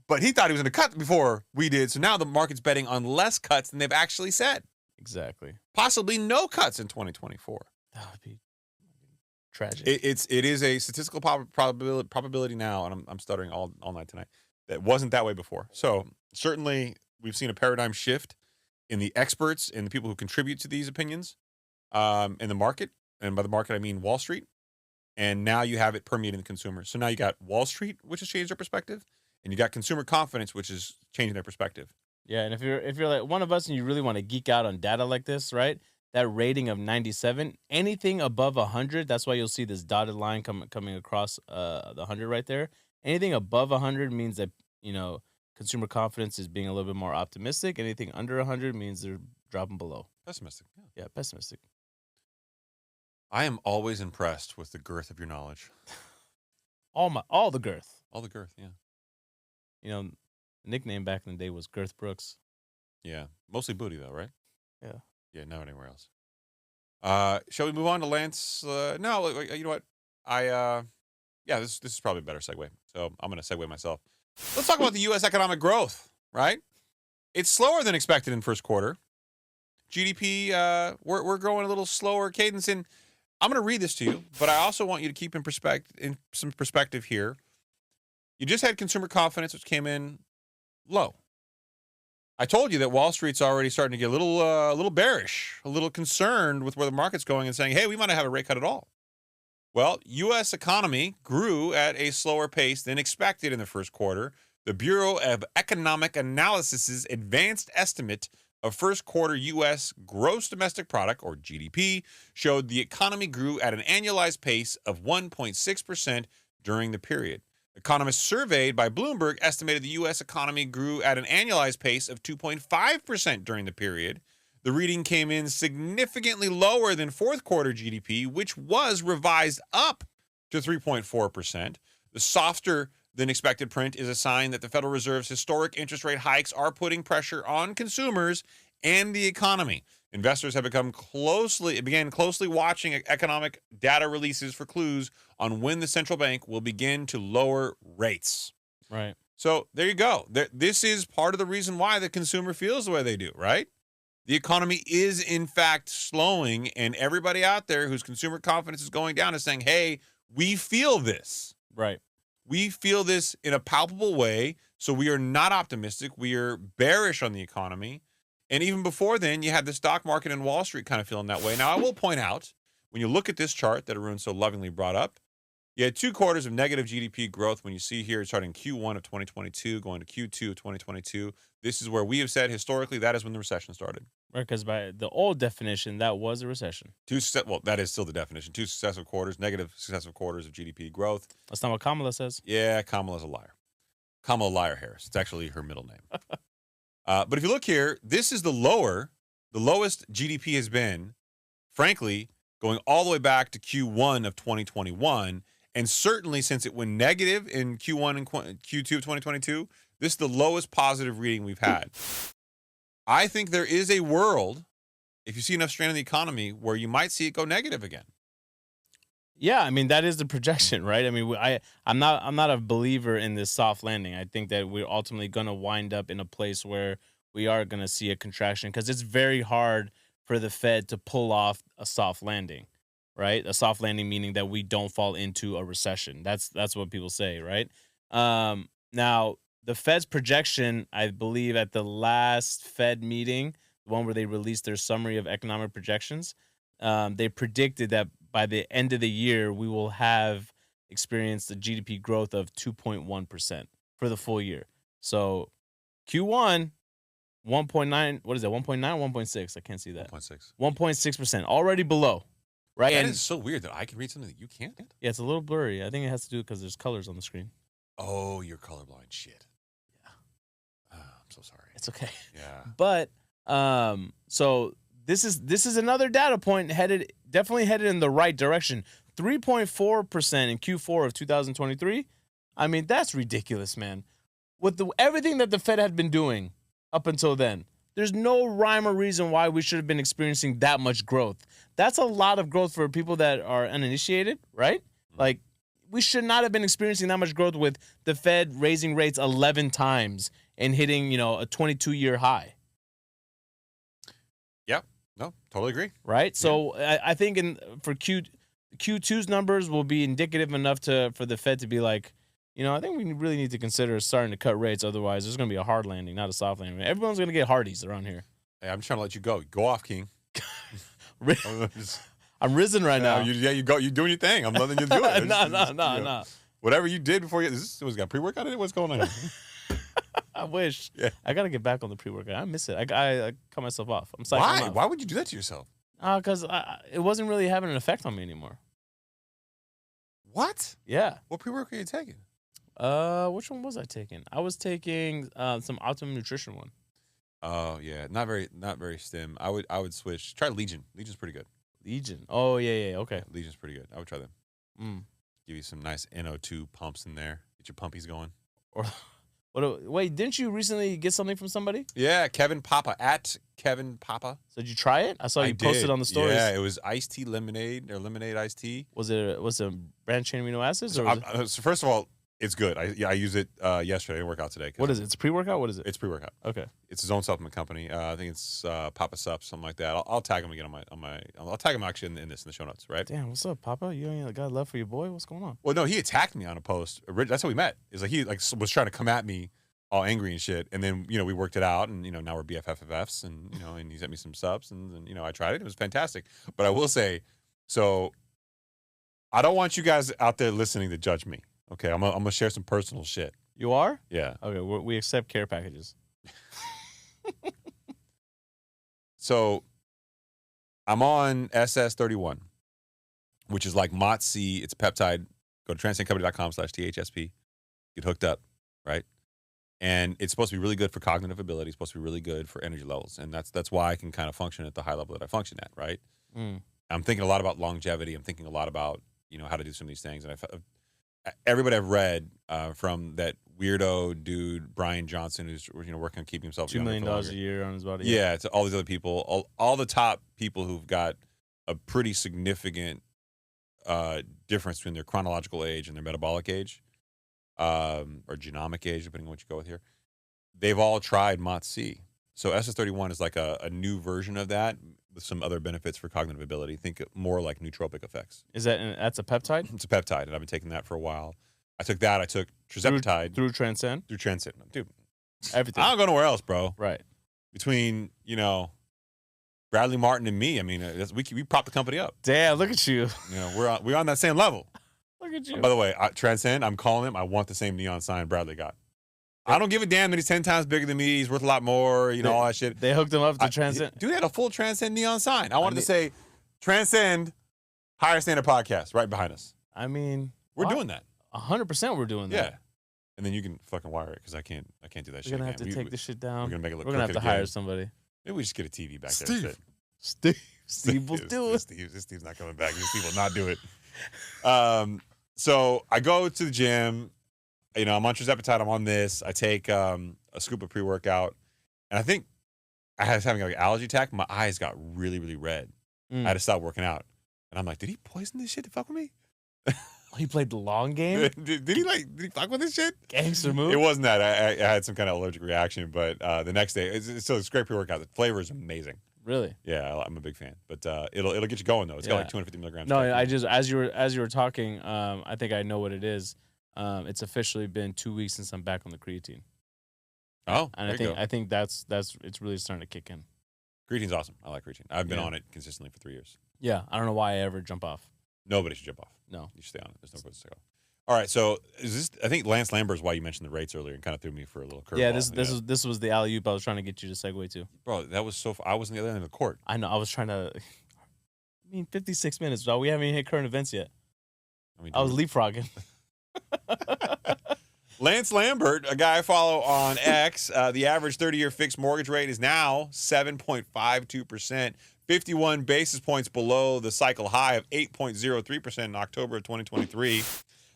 But he thought he was going to cut before we did, so now the market's betting on less cuts than they've actually said. Exactly. Possibly no cuts in 2024. That would be tragic. It is a statistical probability now, and I'm stuttering all night tonight. That wasn't that way before. So certainly we've seen a paradigm shift in the experts and the people who contribute to these opinions in the market. And by the market, I mean Wall Street. And now you have it permeating the consumer. So now you got Wall Street, which has changed their perspective, and you got consumer confidence, which is changing their perspective. Yeah, and if you're like one of us and you really want to geek out on data like this, right? That rating of 97, anything above 100, that's why you'll see this dotted line coming across the 100 right there. Anything above 100 means that, consumer confidence is being a little bit more optimistic. Anything under 100 means they're dropping below. Pessimistic. Yeah, pessimistic. I am always impressed with the girth of your knowledge. All the girth. All the girth, yeah. The nickname back in the day was Girth Brooks. Yeah. Mostly booty, though, right? Yeah. Yeah, not anywhere else. Shall we move on to Lance? No, you know what? This is probably a better segue. So I'm going to segue myself. Let's talk about the U.S. economic growth, right? It's slower than expected in first quarter. GDP, we're growing a little slower cadence. And I'm going to read this to you, but I also want you to keep in some perspective here. You just had consumer confidence, which came in low. I told you that Wall Street's already starting to get a little bearish, a little concerned with where the market's going and saying, hey, we might not have a rate cut at all. Well, U.S. economy grew at a slower pace than expected in the first quarter. The Bureau of Economic Analysis's advanced estimate of first quarter U.S. gross domestic product, or GDP, showed the economy grew at an annualized pace of 1.6% during the period. Economists surveyed by Bloomberg estimated the U.S. economy grew at an annualized pace of 2.5% during the period. The reading came in significantly lower than fourth quarter GDP, which was revised up to 3.4%. The softer than expected print is a sign that the Federal Reserve's historic interest rate hikes are putting pressure on consumers and the economy. Investors have began closely watching economic data releases for clues on when the central bank will begin to lower rates. Right. So there you go. This is part of the reason why the consumer feels the way they do, right? The economy is, in fact, slowing, and everybody out there whose consumer confidence is going down is saying, hey, we feel this. Right. We feel this in a palpable way, so we are not optimistic. We are bearish on the economy. And even before then, you had the stock market and Wall Street kind of feeling that way. Now, I will point out, when you look at this chart that Arun so lovingly brought up, you had 2 quarters of negative GDP growth. When you see here, starting Q1 of 2022, going to Q2 of 2022, this is where we have said historically that is when the recession started. Right, because by the old definition, that was a recession. That is still the definition. 2 successive quarters, negative successive quarters of GDP growth. That's not what Kamala says. Yeah, Kamala's a liar. Kamala Liar Harris. It's actually her middle name. But if you look here, this is the lowest GDP has been, frankly, going all the way back to Q1 of 2021. And certainly since it went negative in Q1 and Q2 of 2022, this is the lowest positive reading we've had. I think there is a world, if you see enough strain in the economy, where you might see it go negative again. Yeah, I mean that is the projection, right? I mean, I'm not a believer in this soft landing. I think that we're ultimately going to wind up in a place where we are going to see a contraction because it's very hard for the Fed to pull off a soft landing, right? A soft landing meaning that we don't fall into a recession. That's what people say, right? Now, the Fed's projection, I believe, at the last Fed meeting, the one where they released their summary of economic projections, they predicted that by the end of the year, we will have experienced a GDP growth of 2.1% for the full year. So Q1, 1.9, what is that, 1.9 or 1.6? I can't see that. 1.6. 1.6%, already below, right? That And is so weird that I can read something that you can't. yeah, it's a little blurry. I think it has to do because there's colors on the screen. Oh, you're colorblind. Shit. Yeah. Oh, I'm so sorry. It's okay. Yeah. But so this is another data point definitely headed in the right direction. 3.4% in Q4 of 2023. I mean, that's ridiculous, man. With everything that the Fed had been doing up until then, there's no rhyme or reason why we should have been experiencing that much growth. That's a lot of growth for people that are uninitiated, right? Like, we should not have been experiencing that much growth with the Fed raising rates 11 times and hitting, a 22-year high. Yep. No, totally agree. Right? Yeah. So I think for Q2's numbers will be indicative enough for the Fed to be like, I think we really need to consider starting to cut rates. Otherwise, there's going to be a hard landing, not a soft landing. Everyone's going to get hardies around here. Hey, I'm trying to let you go. Go off, King. I'm risen right now. You go. You're doing your thing. I'm letting you do it. No. Whatever you did before this was got pre-workout in it. What's going on? I wish. Yeah. I got to get back on the pre-workout. I miss it. I cut myself off. I'm Why? off. Why would you do that to yourself? Because it wasn't really having an effect on me anymore. What? Yeah. What pre-workout are you taking? Which one was I taking? I was taking some Optimum Nutrition one. Oh yeah, not very stim. I would switch. Try Legion. Legion's pretty good. Legion. Oh yeah. Okay. Legion's pretty good. I would try them. Give you some nice NO2 pumps in there. Get your pumpies going. Or wait, didn't you recently get something from somebody? Yeah, Kevin Papa at Kevin Papa. So did you try it? I saw you posted on the stories. Yeah, it was iced tea lemonade or lemonade iced tea. Was it branched chain amino acids? Or so first of all, it's good. I used it yesterday. I didn't work out today. What is it? It's pre-workout? What is it? It's pre-workout. Okay. It's his own supplement company. I think it's Papa Sup, something like that. I'll tag him again I'll tag him actually in the show notes, right? Damn, what's up, Papa? You ain't got love for your boy? What's going on? Well, no, he attacked me on a post. That's how we met. It's like he was trying to come at me all angry and shit. And then, we worked it out and, now we're BFFs and, and he sent me some subs and I tried it. It was fantastic. But I will say, so I don't want you guys out there listening to judge me. Okay, I'm gonna share some personal shit. You are? Yeah. Okay, we accept care packages. So I'm on SS31, which is like MOTS-C. It's peptide. Go to transcendcompany.com/THSP. get hooked up, right? And it's supposed to be really good for cognitive ability. It's supposed to be really good for energy levels, and that's why I can kind of function at the high level that I function at, right? Mm. I'm thinking a lot about longevity. I'm thinking a lot about how to do some of these things, and everybody I've read from that weirdo dude Brian Johnson, who's working on keeping himself $2 million a year on his body. Yeah, to all these other people, all the top people who've got a pretty significant difference between their chronological age and their metabolic age, or genomic age, depending on what you go with here. They've all tried MOTS-C. So SS31 is like a new version of that with some other benefits for cognitive ability. Think more like nootropic effects. That's a peptide? It's a peptide, and I've been taking that for a while. I took that. I took tirzepatide. Through TRANSCEND? Through TRANSCEND. Dude, everything. I don't go nowhere else, bro. Right. Between, Bradley Martin and me, I mean, we prop the company up. Damn, look at you. We're on that same level. Look at you. By the way, TRANSCEND, I'm calling him. I want the same neon sign Bradley got. I don't give a damn that he's 10 times bigger than me. He's worth a lot more, all that shit. They hooked him up to TRANSCEND. Dude had a full TRANSCEND neon sign. I wanted to say, TRANSCEND, Higher Standard Podcast, right behind us. I mean, we're doing that. 100% we're doing that. Yeah. And then you can fucking wire it because I can't do that shit. We're going to have to take this shit down. We're going to make it look We're going to have to hire somebody. Maybe we just get a TV back there. Steve will do it. Steve's not coming back. Steve will not do it. So I go to the gym. I'm on tirzepatide. I'm on this. I take a scoop of pre-workout. And I think I was having like an allergy attack. My eyes got really, really red. I had to stop working out. And I'm like, did he poison this shit to fuck with me? He played the long game? Did he fuck with this shit? Gangster move? It wasn't that. I had some kind of allergic reaction. But the next day, it's great pre-workout. The flavor is amazing. Really? Yeah, I'm a big fan. But it'll get you going, though. It's got like 250 milligrams. No, I just, as you were talking, I think I know what it is. It's officially been 2 weeks since I'm back on the creatine. Oh, and I think that's it's really starting to kick in. Creatine's awesome. I like creatine. I've been on it consistently for 3 years. Yeah, I don't know why I ever jump off. Nobody should jump off. No, you should stay on it. There's no place to go. All right, so I think Lance Lambert is why you mentioned the rates earlier and kind of threw me for a little curveball. Yeah, this was the alley-oop I was trying to get you to segue to. Bro, that was so I was on the other end of the court. I know. I was trying to. 56 minutes, dog. We haven't even hit current events yet. I was leapfrogging. Lance Lambert, a guy I follow on X, the average 30-year fixed mortgage rate is now 7.52%, 51 basis points below the cycle high of 8.03% in October of 2023.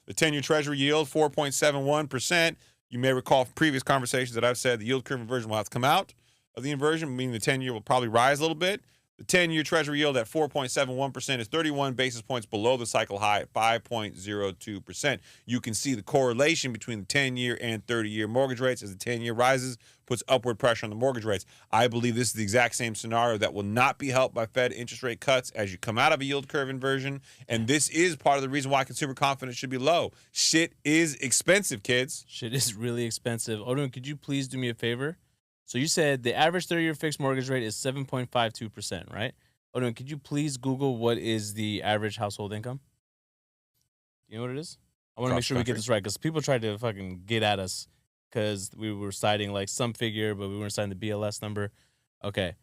The 10-year Treasury yield, 4.71%. You may recall from previous conversations that I've said the yield curve inversion will have to come out of the inversion, meaning the 10-year will probably rise a little bit. The 10-year Treasury yield at 4.71% is 31 basis points below the cycle high at 5.02%. You can see the correlation between the 10-year and 30-year mortgage rates. As the 10-year rises, puts upward pressure on the mortgage rates. I believe this is the exact same scenario that will not be helped by Fed interest rate cuts as you come out of a yield curve inversion. And this is part of the reason why consumer confidence should be low. Shit is expensive, kids. Shit is really expensive. Odin, could you please do me a favor? So you said the average 30-year fixed mortgage rate is 7.52%, right? Odin, could you please Google what is the average household income? You know what it is? I want to make sure we get this right because people tried to fucking get at us because we were citing like some figure, but we weren't citing the BLS number. Okay.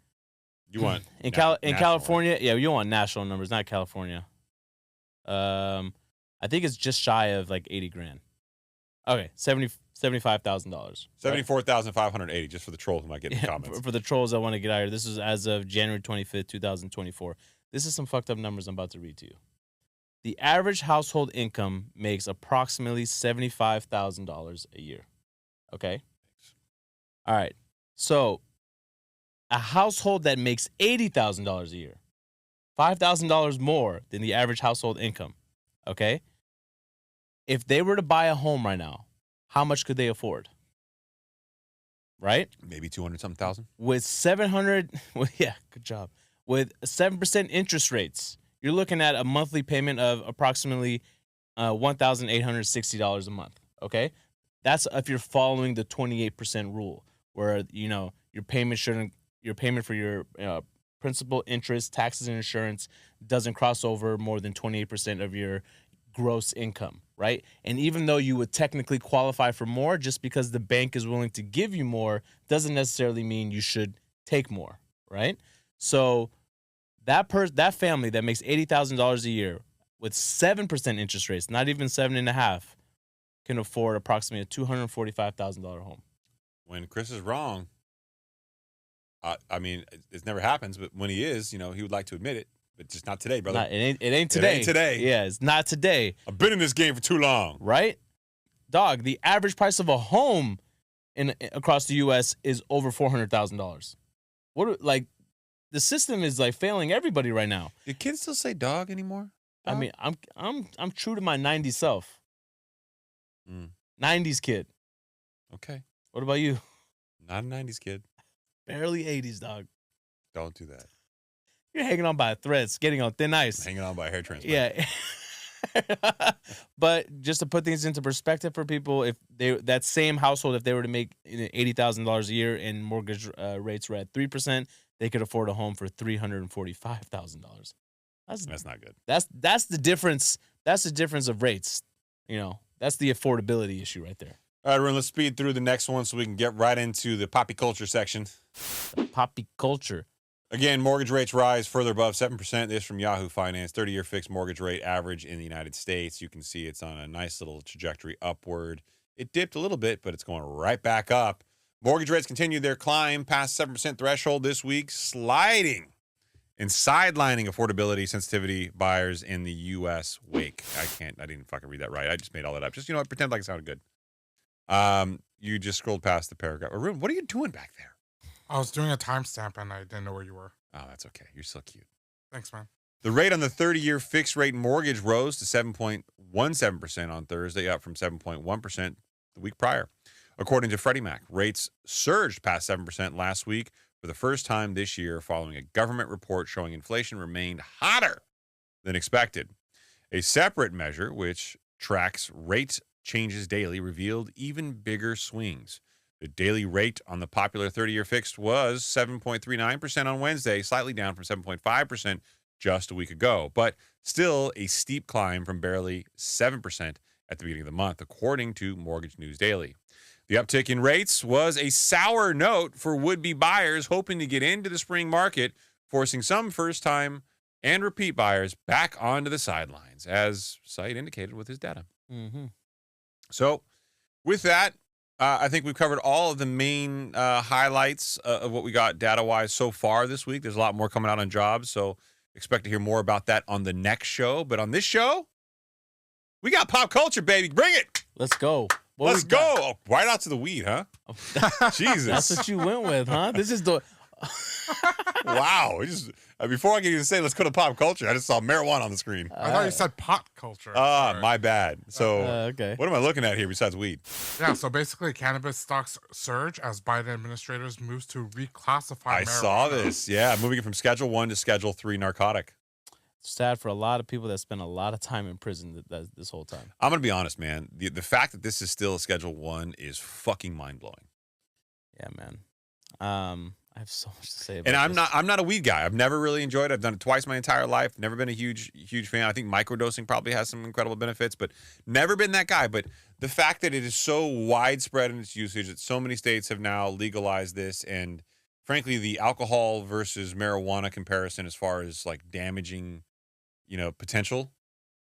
You want in California? Right? Yeah, you want national numbers, not California. I think it's just shy of like 80 grand. Okay, $75,000. 74,580, just for the trolls who might get in the comments. For the trolls that want to get out here, this is as of January 25th, 2024. This is some fucked up numbers I'm about to read to you. The average household income makes approximately $75,000 a year. Okay? All right. So, a household that makes $80,000 a year, $5,000 more than the average household income. Okay? If they were to buy a home right now, how much could they afford? Right? Maybe 200-something thousand. With 700, well, yeah, good job. With 7% interest rates, you're looking at a monthly payment of approximately $1,860 a month. Okay, that's if you're following the 28% rule, where your payment for your principal, interest, taxes, and insurance doesn't cross over more than 28% of your gross income, right? And even though you would technically qualify for more, just because the bank is willing to give you more doesn't necessarily mean you should take more, right? So that family that makes $80,000 a year with 7% interest rates, not even 7.5%, can afford approximately a $245,000 home. When Chris is wrong, I mean, it never happens, but when he is, he would like to admit it, but just not today, brother. It ain't today. It ain't today. Yeah, it's not today. I've been in this game for too long. Right? Dog, the average price of a home across the U.S. is over $400,000. The system is like failing everybody right now. Do kids still say dog anymore? Dog? I mean, I'm true to my 90s self. 90s kid. Okay. What about you? Not a 90s kid. Barely 80s, dog. Don't do that. You're hanging on by a thread, skating on thin ice. Hanging on by a hair transplant. Yeah. But just to put things into perspective for people, if that same household, if they were to make $80,000 a year and mortgage rates were at 3%, they could afford a home for $345,000. That's not good. That's the difference. That's the difference of rates. That's the affordability issue right there. All right, everyone, let's speed through the next one so we can get right into the poppy culture section. The poppy culture. Again, mortgage rates rise further above 7%. This from Yahoo Finance. 30-year fixed mortgage rate average in the United States. You can see it's on a nice little trajectory upward. It dipped a little bit, but it's going right back up. Mortgage rates continue their climb past 7% threshold this week, sliding and sidelining affordability sensitivity buyers in the U.S. wake. I didn't fucking read that right. I just made all that up. Just, pretend like it sounded good. You just scrolled past the paragraph. Arun, what are you doing back there? I was doing a timestamp and I didn't know where you were. Oh, that's okay. You're so cute. Thanks, man. The rate on the 30-year fixed rate mortgage rose to 7.17% on Thursday, up from 7.1% the week prior. According to Freddie Mac, rates surged past 7% last week for the first time this year following a government report showing inflation remained hotter than expected. A separate measure, which tracks rate changes daily, revealed even bigger swings. The daily rate on the popular 30-year fixed was 7.39% on Wednesday, slightly down from 7.5% just a week ago, but still a steep climb from barely 7% at the beginning of the month, according to Mortgage News Daily. The uptick in rates was a sour note for would-be buyers hoping to get into the spring market, forcing some first-time and repeat buyers back onto the sidelines, as Said indicated with his data. Mm-hmm. So with that, I think we've covered all of the main highlights of what we got data-wise so far this week. There's a lot more coming out on jobs, so expect to hear more about that on the next show. But on this show, we got pop culture, baby. Bring it. Let's go. Let's go. Oh, right out to the weed, huh? Jesus. That's what you went with, huh? This is the... Wow. Before I can even say let's go to pop culture, I just saw marijuana on the screen. I thought you said pot culture. My bad. So okay. What am I looking at here besides weed? Yeah, so basically cannabis stocks surge as Biden administrators moves to reclassify I marijuana. saw this. Yeah, moving it from Schedule 1 to Schedule 3 narcotic. Sad for a lot of people that spend a lot of time in prison this whole time. I'm going to be honest, man. The fact that this is still a Schedule 1 is fucking mind-blowing. Yeah, man. I have so much to say about And this. I'm not a weed guy. I've never really enjoyed it. I've done it twice my entire life. Never been a huge fan. I think microdosing probably has some incredible benefits, but never been that guy. But the fact that it is so widespread in its usage, that so many states have now legalized this, and frankly, the alcohol versus marijuana comparison as far as like damaging, potential.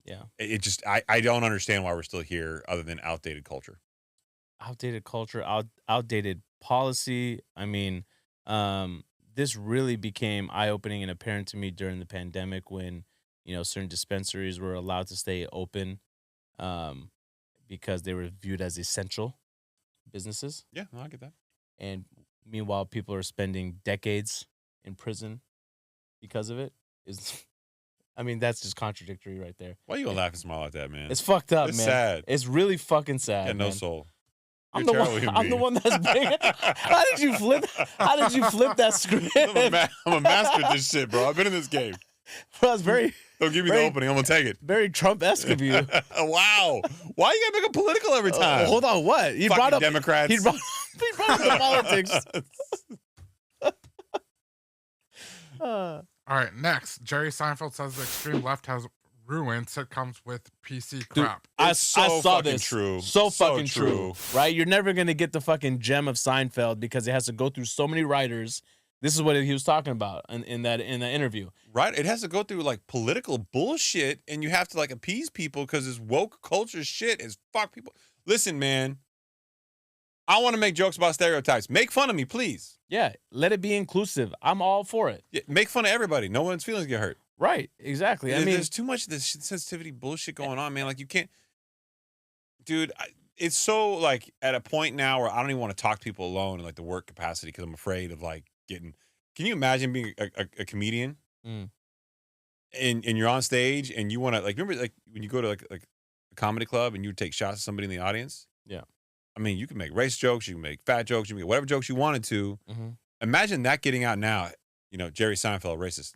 Yeah. It just, I don't understand why we're still here other than outdated culture. Outdated culture, outdated policy. I mean, this really became eye-opening and apparent to me during the pandemic when, certain dispensaries were allowed to stay open because they were viewed as essential businesses. Yeah, no, I get that. And meanwhile, people are spending decades in prison because of it. That's just contradictory right there. Why are you gonna laugh and smile like that, man? It's fucked up, It's man. sad. It's really fucking sad. Yeah, no man. soul. I'm You're the a one. terrible human I'm the being. one that's bringing. How did you flip that script? I'm a master at this shit, bro. I've been in this game. Bro, it's very, Don't give me very- the opening. I'm gonna take it. very Trump-esque of you. Wow. Why you gotta make it political every time? Hold on, what? He Fucking brought up Democrats. He brought up the politics. All right, next. Jerry Seinfeld says the extreme left has ruined sitcoms with PC crap. I It's so saw fucking this. true. So So fucking true. Right? You're never gonna get the fucking gem of Seinfeld because it has to go through so many writers. This is what he was talking about in that interview. Right? It has to go through like political bullshit, and you have to like appease people because this woke culture shit is fuck people. Listen, man. I want to make jokes about stereotypes. Make fun of me, please. Yeah, let it be inclusive. I'm all for it. Yeah, make fun of everybody. No one's feelings get hurt. Right, exactly. I mean, there's too much of this sensitivity bullshit going on, man. Like, you can't, dude. It's so like at a point now where I don't even want to talk to people alone in like the work capacity because I'm afraid of like getting. Can you imagine being a comedian and you're on stage and you want to like remember like when you go to like a comedy club and you would take shots at somebody in the audience? Yeah. I mean, you can make race jokes, you can make fat jokes, you can make whatever jokes you wanted to. Mm-hmm. Imagine that getting out now. You know, Jerry Seinfeld, racist.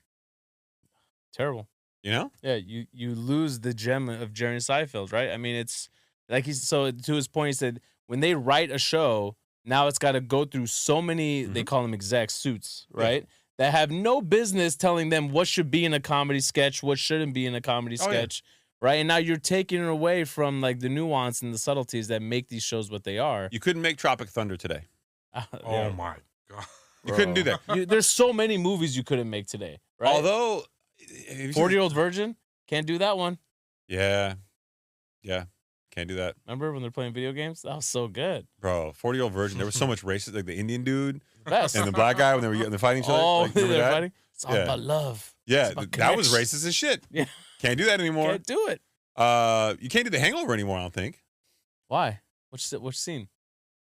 Terrible. You know? Yeah, you lose the gem of Jerry Seinfeld, right? I mean, it's like so to his point, he said when they write a show, now it's got to go through so many, they call them exec suits, right? Yeah. That have no business telling them what should be in a comedy sketch, what shouldn't be in a comedy sketch. Yeah. Right, and now you're taking it away from like the nuance and the subtleties that make these shows what they are. You couldn't make Tropic Thunder today. Oh my god, you couldn't do that. There's so many movies you couldn't make today. Right? Although, 40-Year-Old Virgin can't do that one. Yeah, can't do that. Remember when they're playing video games? That was so good, bro. 40-Year-Old Virgin. There was so much racist, like the Indian dude Best. and the black guy when they're fighting each other. Oh, like, they're fighting. It's all about love. Yeah, that was racist as shit. Yeah, can't do that anymore. Can't do it. You can't do The Hangover anymore, I don't think. Why? Which scene?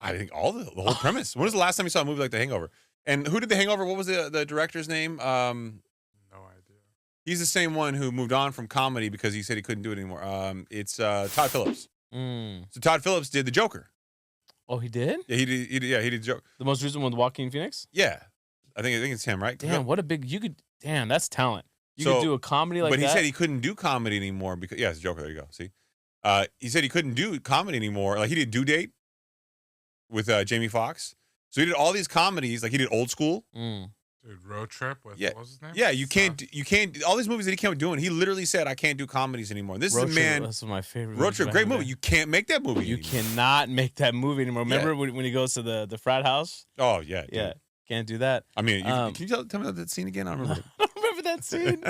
I think all the whole premise. When was the last time you saw a movie like The Hangover? And who did The Hangover? What was the director's name? No idea. He's the same one who moved on from comedy because he said he couldn't do it anymore. It's Todd Phillips. So Todd Phillips did The Joker. Oh, he did? Yeah, he did The Joker. The most recent one with Joaquin Phoenix? Yeah. I think it's him, right? Damn, what a big damn, that's talent. You could do a comedy like that. But he said he couldn't do comedy anymore because it's Joker. There you go. See, he said he couldn't do comedy anymore. Like he did Due Date with Jamie Foxx. So he did all these comedies. Like he did Old School. Dude, Road Trip with what was his name? Yeah, you can't all these movies that he came doing. He literally said I can't do comedies anymore. This is a man. That's my favorite. Road Trip, great movie. You can't make that movie. You cannot make that movie anymore. Remember when he goes to the frat house? Oh yeah, dude. Yeah. Can't do that. I mean, can you tell me that scene again? I don't remember. I don't remember that scene.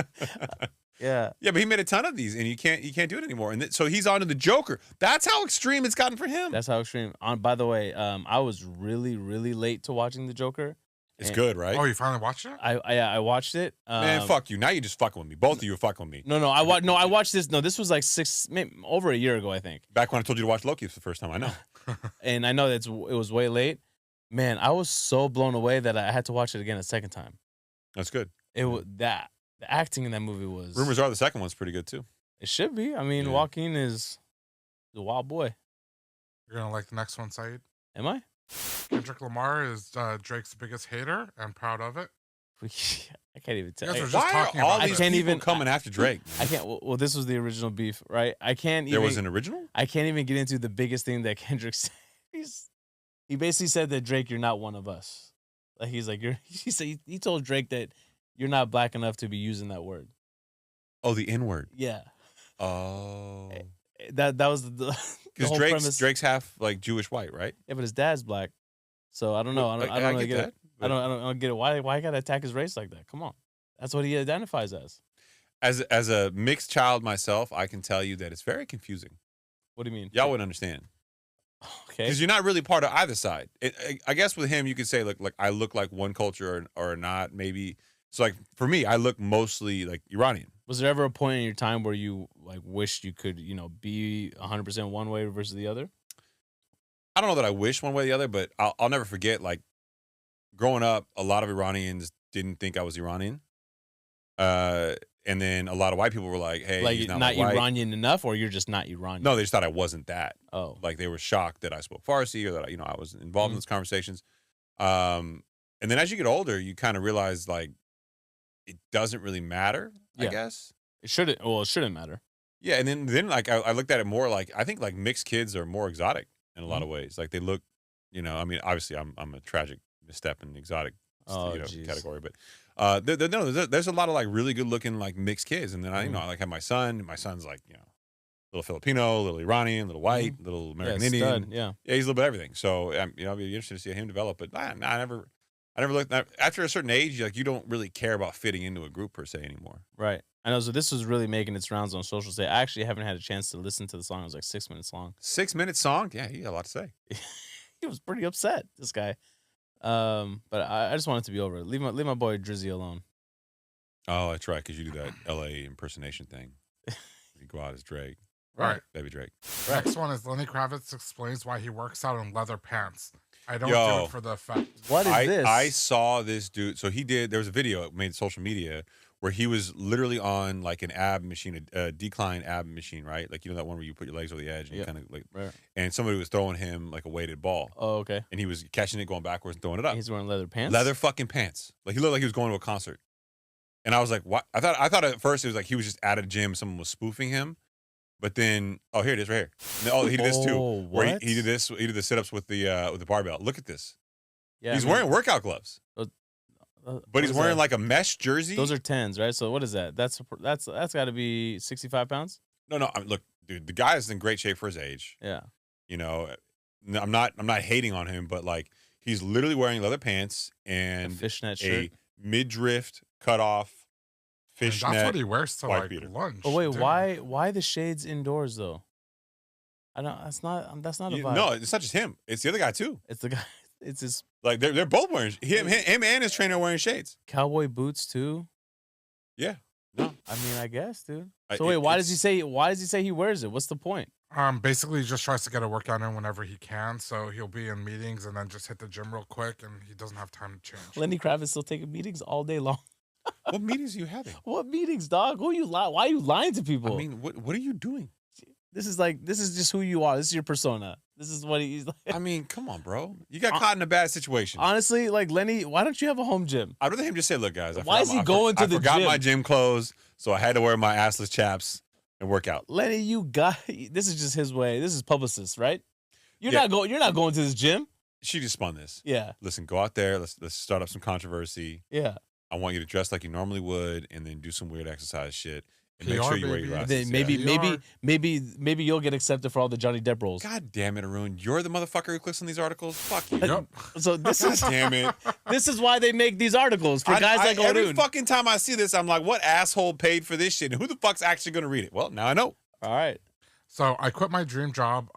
Yeah, but he made a ton of these, and you can't do it anymore. And so he's on to the Joker. That's how extreme it's gotten for him. That's how extreme. By the way, I was really, really late to watching the Joker. It's good, right? Oh, you finally watched it? I watched it. Man, fuck you. Now you're just fucking with me. Both of you are fucking with me. No, I watched this. No, this was like over a year ago, I think. Back when I told you to watch Loki for the first time, I know. And I know it was way late. Man, I was so blown away that I had to watch it again a second time. That's good. It was the acting in that movie was. Rumors are the second one's pretty good too. It should be. I mean, Joaquin is a wild boy. You're gonna like the next one, Saeed? Am I? Kendrick Lamar is Drake's biggest hater and proud of it. I can't even tell. Why are all these people coming after Drake? I can't. Well, this was the original beef, right? I can't. There was an original? I can't even get into the biggest thing that Kendrick said. He basically said that Drake, you're not one of us. Like he's like he told Drake that you're not black enough to be using that word. Oh, the N word. Yeah. Oh. That was the because Drake's half like Jewish white, right? Yeah, but his dad's black. So I don't know. I don't really get it. I don't get it. Why I gotta attack his race like that? Come on. That's what he identifies as. As a mixed child myself, I can tell you that it's very confusing. What do you mean? Y'all wouldn't understand. Okay. Because you're not really part of either side. I guess with him, you could say like I look like one culture or not, maybe. So like for me, I look mostly like Iranian. Was there ever a point in your time where you like wished you could, be 100% one way versus the other? I don't know that I wish one way or the other, but I'll never forget, like, growing up, a lot of Iranians didn't think I was Iranian. And then a lot of white people were like, hey, like, he's not not white. Iranian enough, or you're just not Iranian? No, they just thought I wasn't that. Oh. Like, they were shocked that I spoke Farsi or that, I was involved in those conversations. And then as you get older, you kind of realize, like, it doesn't really matter, I guess. It shouldn't matter. Yeah, and then like, I looked at it more like, I think, like, mixed kids are more exotic in a lot of ways. Like, they look, obviously I'm a tragic misstep in exotic category, but there's a lot of like really good looking like mixed kids, and then I like have my son. My son's like little Filipino, little Iranian, little white, little American Indian. Stud, yeah, he's a little bit of everything. So I'll be interested to see him develop. But I never I never looked. After a certain age, you don't really care about fitting into a group per se anymore. Right. I know. So this was really making its rounds on social today. I actually haven't had a chance to listen to the song. It was like 6 minutes long. 6 minute song? Yeah, he had a lot to say. He was pretty upset, this guy. But I just want it to be over. Leave my boy Drizzy alone. Oh, that's right, because you do that L.A. impersonation thing. You go out as Drake. Right. Baby Drake. Next one is Lenny Kravitz explains why he works out in leather pants. I don't do it for the effect. What is this? I saw this dude. So there was a video it made social media where he was literally on like an ab machine, a decline ab machine, right? Like, that one where you put your legs over the edge and you kind of like, right. And somebody was throwing him like a weighted ball. Oh, okay. And he was catching it, going backwards and throwing it up. He's wearing leather pants? Leather fucking pants. Like, he looked like he was going to a concert. And I was like, what? I thought at first it was like he was just at a gym, someone was spoofing him. But then, here it is, right here. Oh, he did this too. Where What? he did this. He did the sit-ups with the barbell. Look at this. Yeah, He's wearing workout gloves, but he's wearing like a mesh jersey. Those are 10s, right? So what is that? That's got to be 65 pounds. No. Look, dude, the guy is in great shape for his age. Yeah. I'm not hating on him, but like he's literally wearing leather pants and a fishnet shirt, a midriff cut off fishnet. That's what he wears to like beater. lunch. Oh wait, dinner. why the shades indoors though? I don't. That's not a vibe. No, it's not just him. It's the other guy too. It's the guy. It's his Like they're both wearing him and his trainer are wearing shades. cowboy boots too. Yeah. No. I mean, I guess, dude. I- So wait, it- why it's- does he say he wears it? What's the point? Basically, he just tries to get a workout in whenever he can. So he'll be in meetings and then just hit the gym real quick, and he doesn't have time to change. Lenny Kravitz still taking meetings all day long. What meetings are you having? What meetings, dog? Who you lie? Why are you lying to people? I mean, what are you doing? this is just who you are. This is your persona. This is what he's like. I mean, come on, bro. You got caught in a bad situation. Honestly, like Lenny, why don't you have a home gym? I'd rather him just say, look, guys. Why is he going to the I forgot gym? my gym clothes, so I had to wear my assless chaps and work out. Lenny, this is just his way. This is publicist, right? You're Yeah. not going to this gym. She just spun this. Yeah. Listen, go out there. Let's start up some controversy. Yeah. I want you to dress like you normally would, and then do some weird exercise shit, and make PR, sure you wear baby. your And glasses. then Yeah. maybe you'll get accepted for all the Johnny Depp roles. God damn it, Arun. You're the motherfucker who clicks on these articles. Fuck you. Yep. So this God is damn it. this is why they make these articles for guys like every Arun. fucking time I see this, I'm like, what asshole paid for this shit? And who the fuck's actually going to read it? Well, now I know. All right. So I quit my dream job,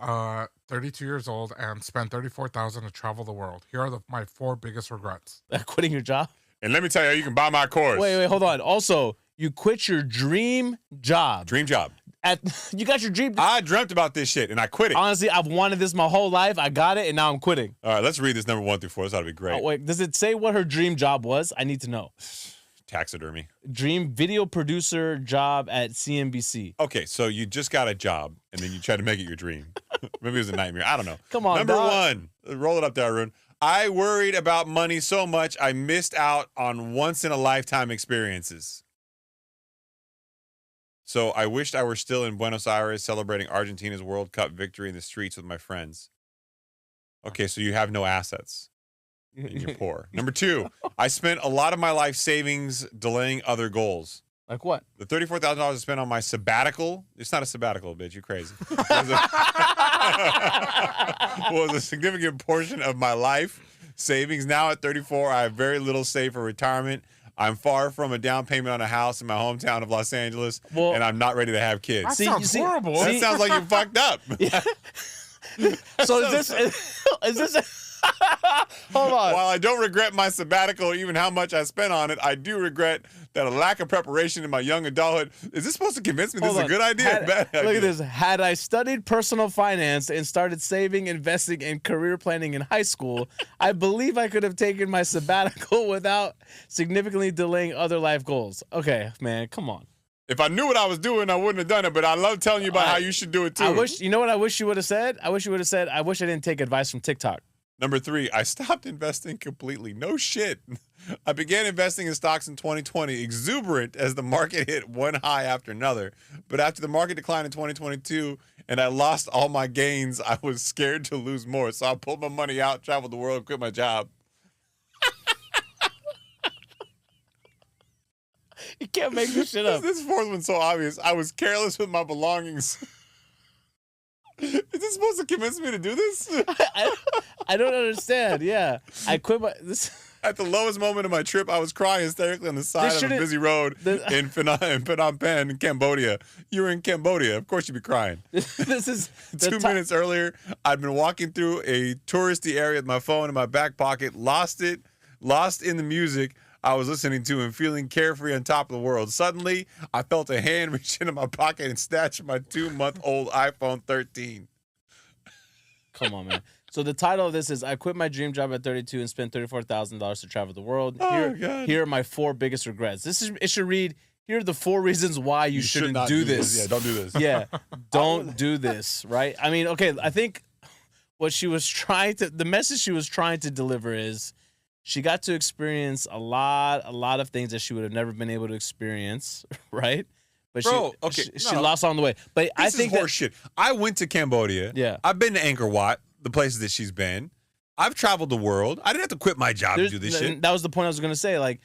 32 years old, and spent $34,000 to travel the world. Here are my 4 biggest regrets. Quitting your job. And let me tell you, you can buy my course. Wait, hold on. Also, you quit your dream job. Dream job. You got your dream. I dreamt about this shit, and I quit it. Honestly, I've wanted this my whole life. I got it, and now I'm quitting. All right, let's read this number 1 through 4. This ought to be great. Oh, wait, does it say what her dream job was? I need to know. Taxidermy. Dream video producer job at CNBC. Okay, so you just got a job, and then you try to make it your dream. Maybe it was a nightmare. I don't know. Come on, Number dog. 1. Roll it up there, Arun. I worried about money so much I missed out on once-in-a-lifetime experiences. So I wished I were still in Buenos Aires celebrating Argentina's World Cup victory in the streets with my friends. Okay, so you have no assets. And you're poor. Number 2, I spent a lot of my life savings delaying other goals. Like what? The $34,000 I spent on my sabbatical, it's not a sabbatical, bitch, you're crazy, was a significant portion of my life savings. Now at 34, I have very little saved for retirement. I'm far from a down payment on a house in my hometown of Los Angeles, Well- and I'm not ready to have kids. That sounds horrible. That sounds like you fucked up. So is this hold on. While I don't regret my sabbatical or even how much I spent on it, I do regret that a lack of preparation in my young adulthood. Is this supposed to convince me this is a good idea or bad idea? Look at this. Had I studied personal finance and started saving, investing, and career planning in high school, I believe I could have taken my sabbatical without significantly delaying other life goals. Okay, man, come on. If I knew what I was doing, I wouldn't have done it, but I love telling you about how you should do it too. You know what I wish you would have said? I wish you would have said, I wish I didn't take advice from TikTok. Number 3, I stopped investing completely. No shit. I began investing in stocks in 2020, exuberant as the market hit one high after another. But after the market declined in 2022 and I lost all my gains, I was scared to lose more. So I pulled my money out, traveled the world, and quit my job. You can't make this shit up. This 4th one's so obvious. I was careless with my belongings. Is this supposed to convince me to do this? I don't understand. Yeah. I quit my this At the lowest moment of my trip, I was crying hysterically on the side of a busy road in Phnom Penh, in Cambodia. You were in Cambodia. Of course you'd be crying. This is 2 minutes earlier, I'd been walking through a touristy area with my phone in my back pocket, lost in the music I was listening to and feeling carefree on top of the world. Suddenly, I felt a hand reach into my pocket and snatch my 2-month-old iPhone 13. Come on, man. So the title of this is I quit my dream job at 32 and spent $34,000 to travel the world. Here are my 4 biggest regrets. It should read, here are the 4 reasons why you shouldn't do this. Yeah, don't do this. Yeah, don't do this, right? I mean, okay, I think the message she was trying to deliver is she got to experience a lot of things that she would have never been able to experience, right? But she lost on the way. But I think is horseshit. I went to Cambodia. Yeah. I've been to Angkor Wat, the places that she's been. I've traveled the world. I didn't have to quit my job to do this shit. That was the point I was going to say. Like,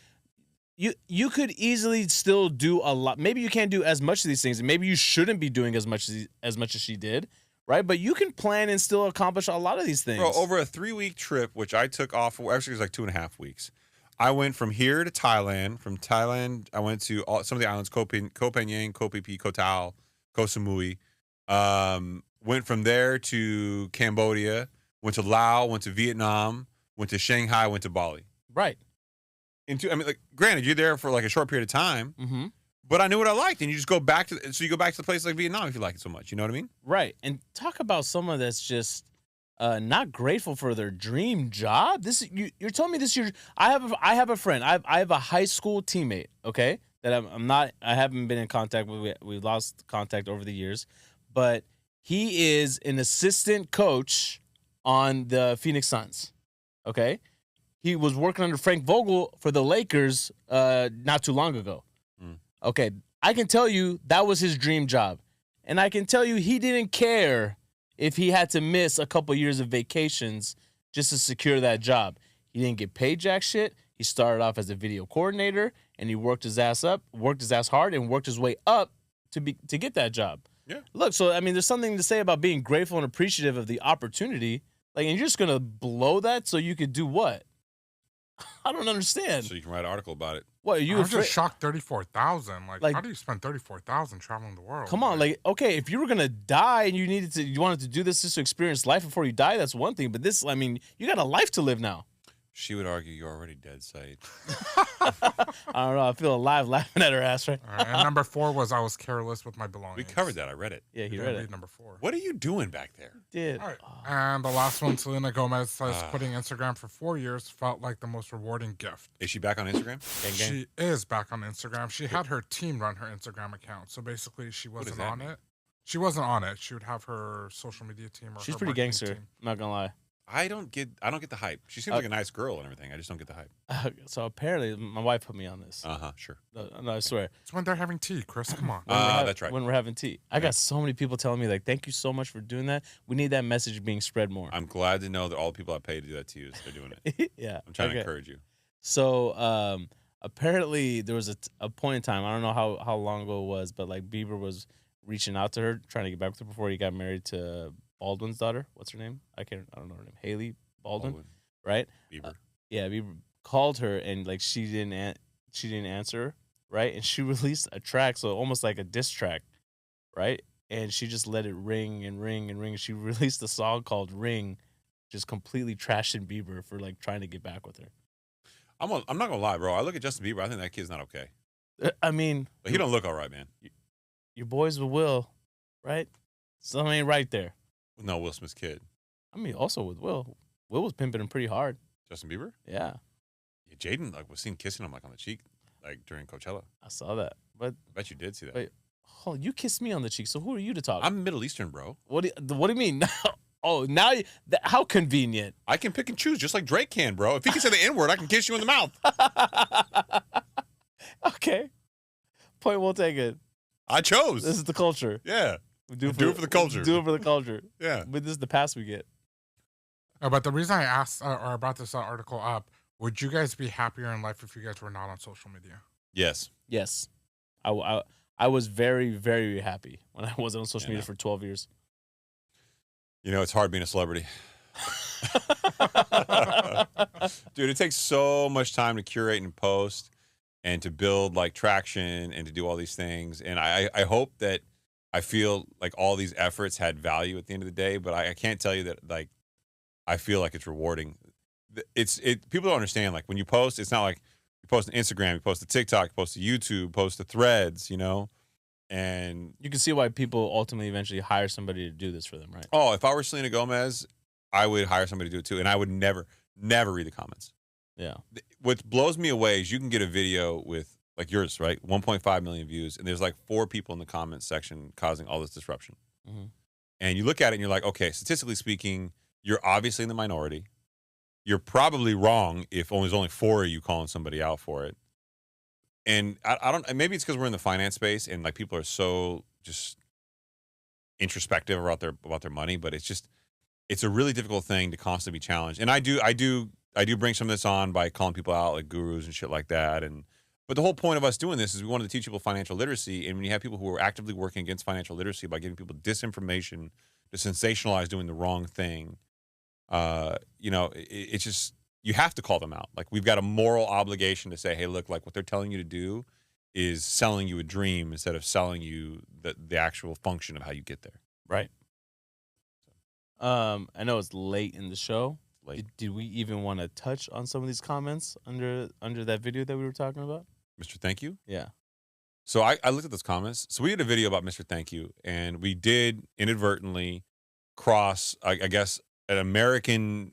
you could easily still do a lot. Maybe you can't do as much of these things. Maybe you shouldn't be doing as much as she did, right? But you can plan and still accomplish a lot of these things. Bro, over a 3-week trip, which I took off, actually it was like 2.5 weeks. I went from here to Thailand. From Thailand, I went to some of the islands, Koh Phangan, Koh Phi Phi, Koh Tao, Koh Samui. Went from there to Cambodia, went to Laos, went to Vietnam, went to Shanghai, went to Bali. Right. Granted, you're there for like a short period of time, but I knew what I liked, and you just go back to. So you go back to the place like Vietnam if you like it so much. You know what I mean? Right. And talk about someone that's just not grateful for their dream job. You're telling me this year. I have a friend. I have a high school teammate. Okay, that I haven't been in contact with. We lost contact over the years, but he is an assistant coach on the Phoenix Suns. Okay, he was working under Frank Vogel for the Lakers not too long ago. Okay, I can tell you that was his dream job, and I can tell you he didn't care if he had to miss a couple years of vacations just to secure that job. He didn't get paid jack shit. He started off as a video coordinator, and he worked his ass hard, and worked his way up to get that job. Yeah. Look, so I mean, there's something to say about being grateful and appreciative of the opportunity. Like, and you're just gonna blow that so you could do what? I don't understand. So you can write an article about it. What are you? I'm just shocked. 34,000. Like, how do you spend 34,000 traveling the world? Come on, like, okay, if you were gonna die and you wanted to do this just to experience life before you die, that's one thing. But this, I mean, you got a life to live now. She would argue you're already dead, Said. I don't know. I feel alive laughing at her ass, right? All right, and number 4 was I was careless with my belongings. We covered that. I read it. Yeah, he read it. Number 4. What are you doing back there? Did. All right. And the last one, Selena Gomez says quitting Instagram for 4 years felt like the most rewarding gift. Is she back on Instagram? She is back on Instagram. She had her team run her Instagram account. So basically, she wasn't on it. She wasn't on it. She would have her social media team. She's her pretty marketing gangster. team. I'm not gonna lie. I don't get the hype. She seems like a nice girl and everything. I just don't get the hype. So apparently, my wife put me on this. Sure. No, I swear. It's when they're having tea, Chris. Come on. That's right. When we're having tea, I got so many people telling me like, "Thank you so much for doing that. We need that message being spread more." I'm glad to know that all the people I pay to do that to you, they're doing it. Yeah. I'm trying to encourage you. So apparently, there was a point in time. I don't know how long ago it was, but like Bieber was reaching out to her, trying to get back with her before he got married to Baldwin's daughter. What's her name? I don't know her name. Haley Baldwin. Right? Bieber. Yeah, Bieber called her and like she didn't answer, right? And she released a track, so almost like a diss track, right? And she just let it ring and ring and ring. She released a song called "Ring," just completely trashing Bieber for like trying to get back with her. I'm not gonna lie, bro. I look at Justin Bieber. I think that kid's not okay. I mean, but he don't look all right, man. Your boys with Will, right? Something ain't right there. No, Will Smith's kid. I mean, also with Will. Will was pimping him pretty hard. Justin Bieber? Yeah. Jaden was seen kissing him like on the cheek, like during Coachella. I saw that, but I bet you did see that. Wait, hold on, you kissed me on the cheek. So who are you to talk? I'm Middle Eastern, bro. What do you mean? Oh, now how convenient. I can pick and choose just like Drake can, bro. If he can say the N-word, I can kiss you in the mouth. Okay. Point well taken. I chose. This is the culture. Yeah. Do it for the culture. Do it for the culture. Yeah. But this is the pass we get. But the reason I asked or I brought this article up, would you guys be happier in life if you guys were not on social media? Yes. Yes. I was very, very happy when I wasn't on social media for 12 years. You know, it's hard being a celebrity. Dude, it takes so much time to curate and post and to build like traction and to do all these things. And I hope that I feel like all these efforts had value at the end of the day, but I can't tell you that like I feel like it's rewarding. People don't understand, like when you post, it's not like you post on Instagram, you post to TikTok, you post to YouTube, post to Threads, you know? And you can see why people ultimately eventually hire somebody to do this for them, right? Oh, if I were Selena Gomez, I would hire somebody to do it too. And I would never read the comments. Yeah. What blows me away is you can get a video with like yours, right? 1.5 million views. And there's like 4 people in the comments section causing all this disruption. Mm-hmm. And you look at it and you're like, okay, statistically speaking, you're obviously in the minority. You're probably wrong if there's only 4 of you calling somebody out for it. And I don't, maybe it's because we're in the finance space and like people are so just introspective about their money, but it's a really difficult thing to constantly be challenged. And I do bring some of this on by calling people out like gurus and shit like that. But the whole point of us doing this is we wanted to teach people financial literacy. And when you have people who are actively working against financial literacy by giving people disinformation to sensationalize doing the wrong thing, it's just, you have to call them out. Like we've got a moral obligation to say, hey, look, like what they're telling you to do is selling you a dream instead of selling you the actual function of how you get there. Right. I know it's late in the show. Late. Did we even want to touch on some of these comments under that video that we were talking about? Mr. Thank You? Yeah. So I looked at those comments. So we did a video about Mr. Thank You, and we did inadvertently cross, I guess, an American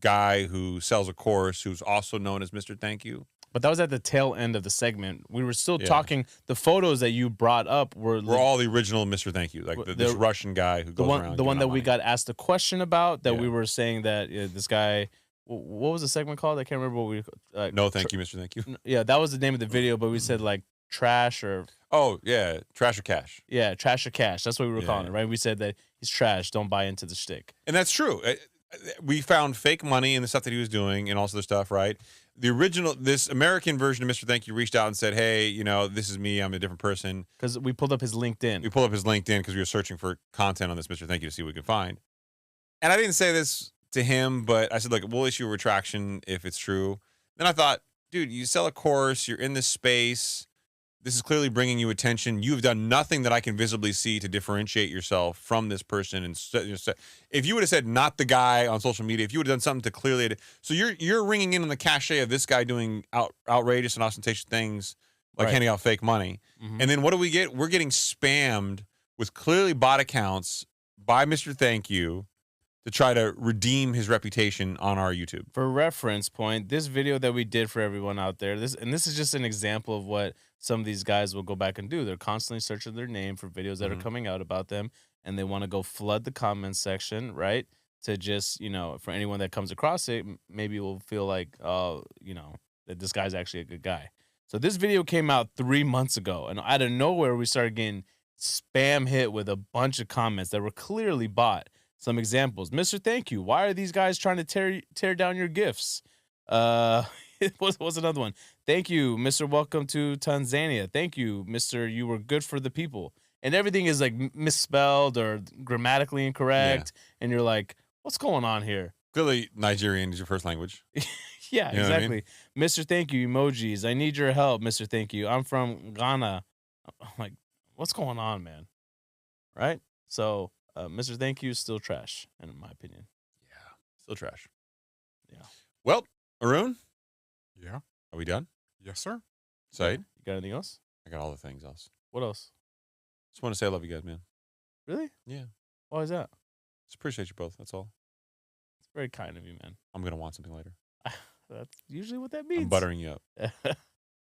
guy who sells a course who's also known as Mr. Thank You. But that was at the tail end of the segment. We were still talking. The photos that you brought up were all the original Mr. Thank You, like this Russian guy who goes around. The one that we money. got asked a question about, that we were saying that this guy. What was the segment called? I can't remember what we. No, thank you, Mr. Thank You. Yeah, that was the name of the video, but we said like trash or. Oh yeah, trash or cash. Yeah, trash or cash. That's what we were calling it, right? We said that he's trash. Don't buy into the shtick. And that's true. We found fake money in the stuff that he was doing and all this other stuff, right? This American version of Mr. Thank You reached out and said, hey, this is me. I'm a different person. Because we pulled up his LinkedIn. We pulled up his LinkedIn because we were searching for content on this Mr. Thank You to see what we could find. And I didn't say this to him, but I said, look, we'll issue a retraction if it's true. Then I thought, dude, you sell a course. You're in this space. This is clearly bringing you attention. You've done nothing that I can visibly see to differentiate yourself from this person. And if you would have said not the guy on social media, if you would have done something to clearly, so you're ringing in on the cachet of this guy doing outrageous and ostentatious things like handing out fake money. Mm-hmm. And then what do we get? We're getting spammed with clearly bot accounts by Mr. Thank You to try to redeem his reputation on our YouTube. For reference point, this video that we did for everyone out there, this is just an example of what some of these guys will go back and do. They're constantly searching their name for videos that are coming out about them, and they want to go flood the comments section, right? To just, for anyone that comes across it, maybe will feel like, that this guy's actually a good guy. So this video came out 3 months ago, and out of nowhere, we started getting spam hit with a bunch of comments that were clearly bot. Some examples. Mr. Thank You. Why are these guys trying to tear down your gifts? What's another one? Thank you, Mr. Welcome to Tanzania. Thank you, Mr. You were good for the people. And everything is like misspelled or grammatically incorrect. Yeah. And you're like, what's going on here? Clearly, Nigerian is your first language. Yeah, you know exactly. I mean? Mr. Thank You, emojis. I need your help, Mr. Thank You. I'm from Ghana. I'm like, what's going on, man? Right? So... Mr. Thank You is still trash, in my opinion. Yeah, still trash. Yeah. Well, Arun? Yeah? Are we done? Yes, sir. Said? You got anything else? I got all the things else. What else? Just want to say I love you guys, man. Really? Yeah. Why is that? Just appreciate you both, that's all. It's very kind of you, man. I'm going to want something later. That's usually what that means. I'm buttering you up.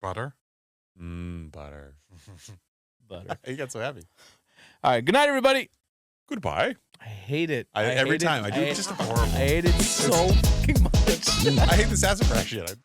Butter? Butter. Butter. You got so happy. All right, good night, everybody. Goodbye. I hate it. Every time. I do it just horrible. I hate it so fucking much. I hate the sassafras shit.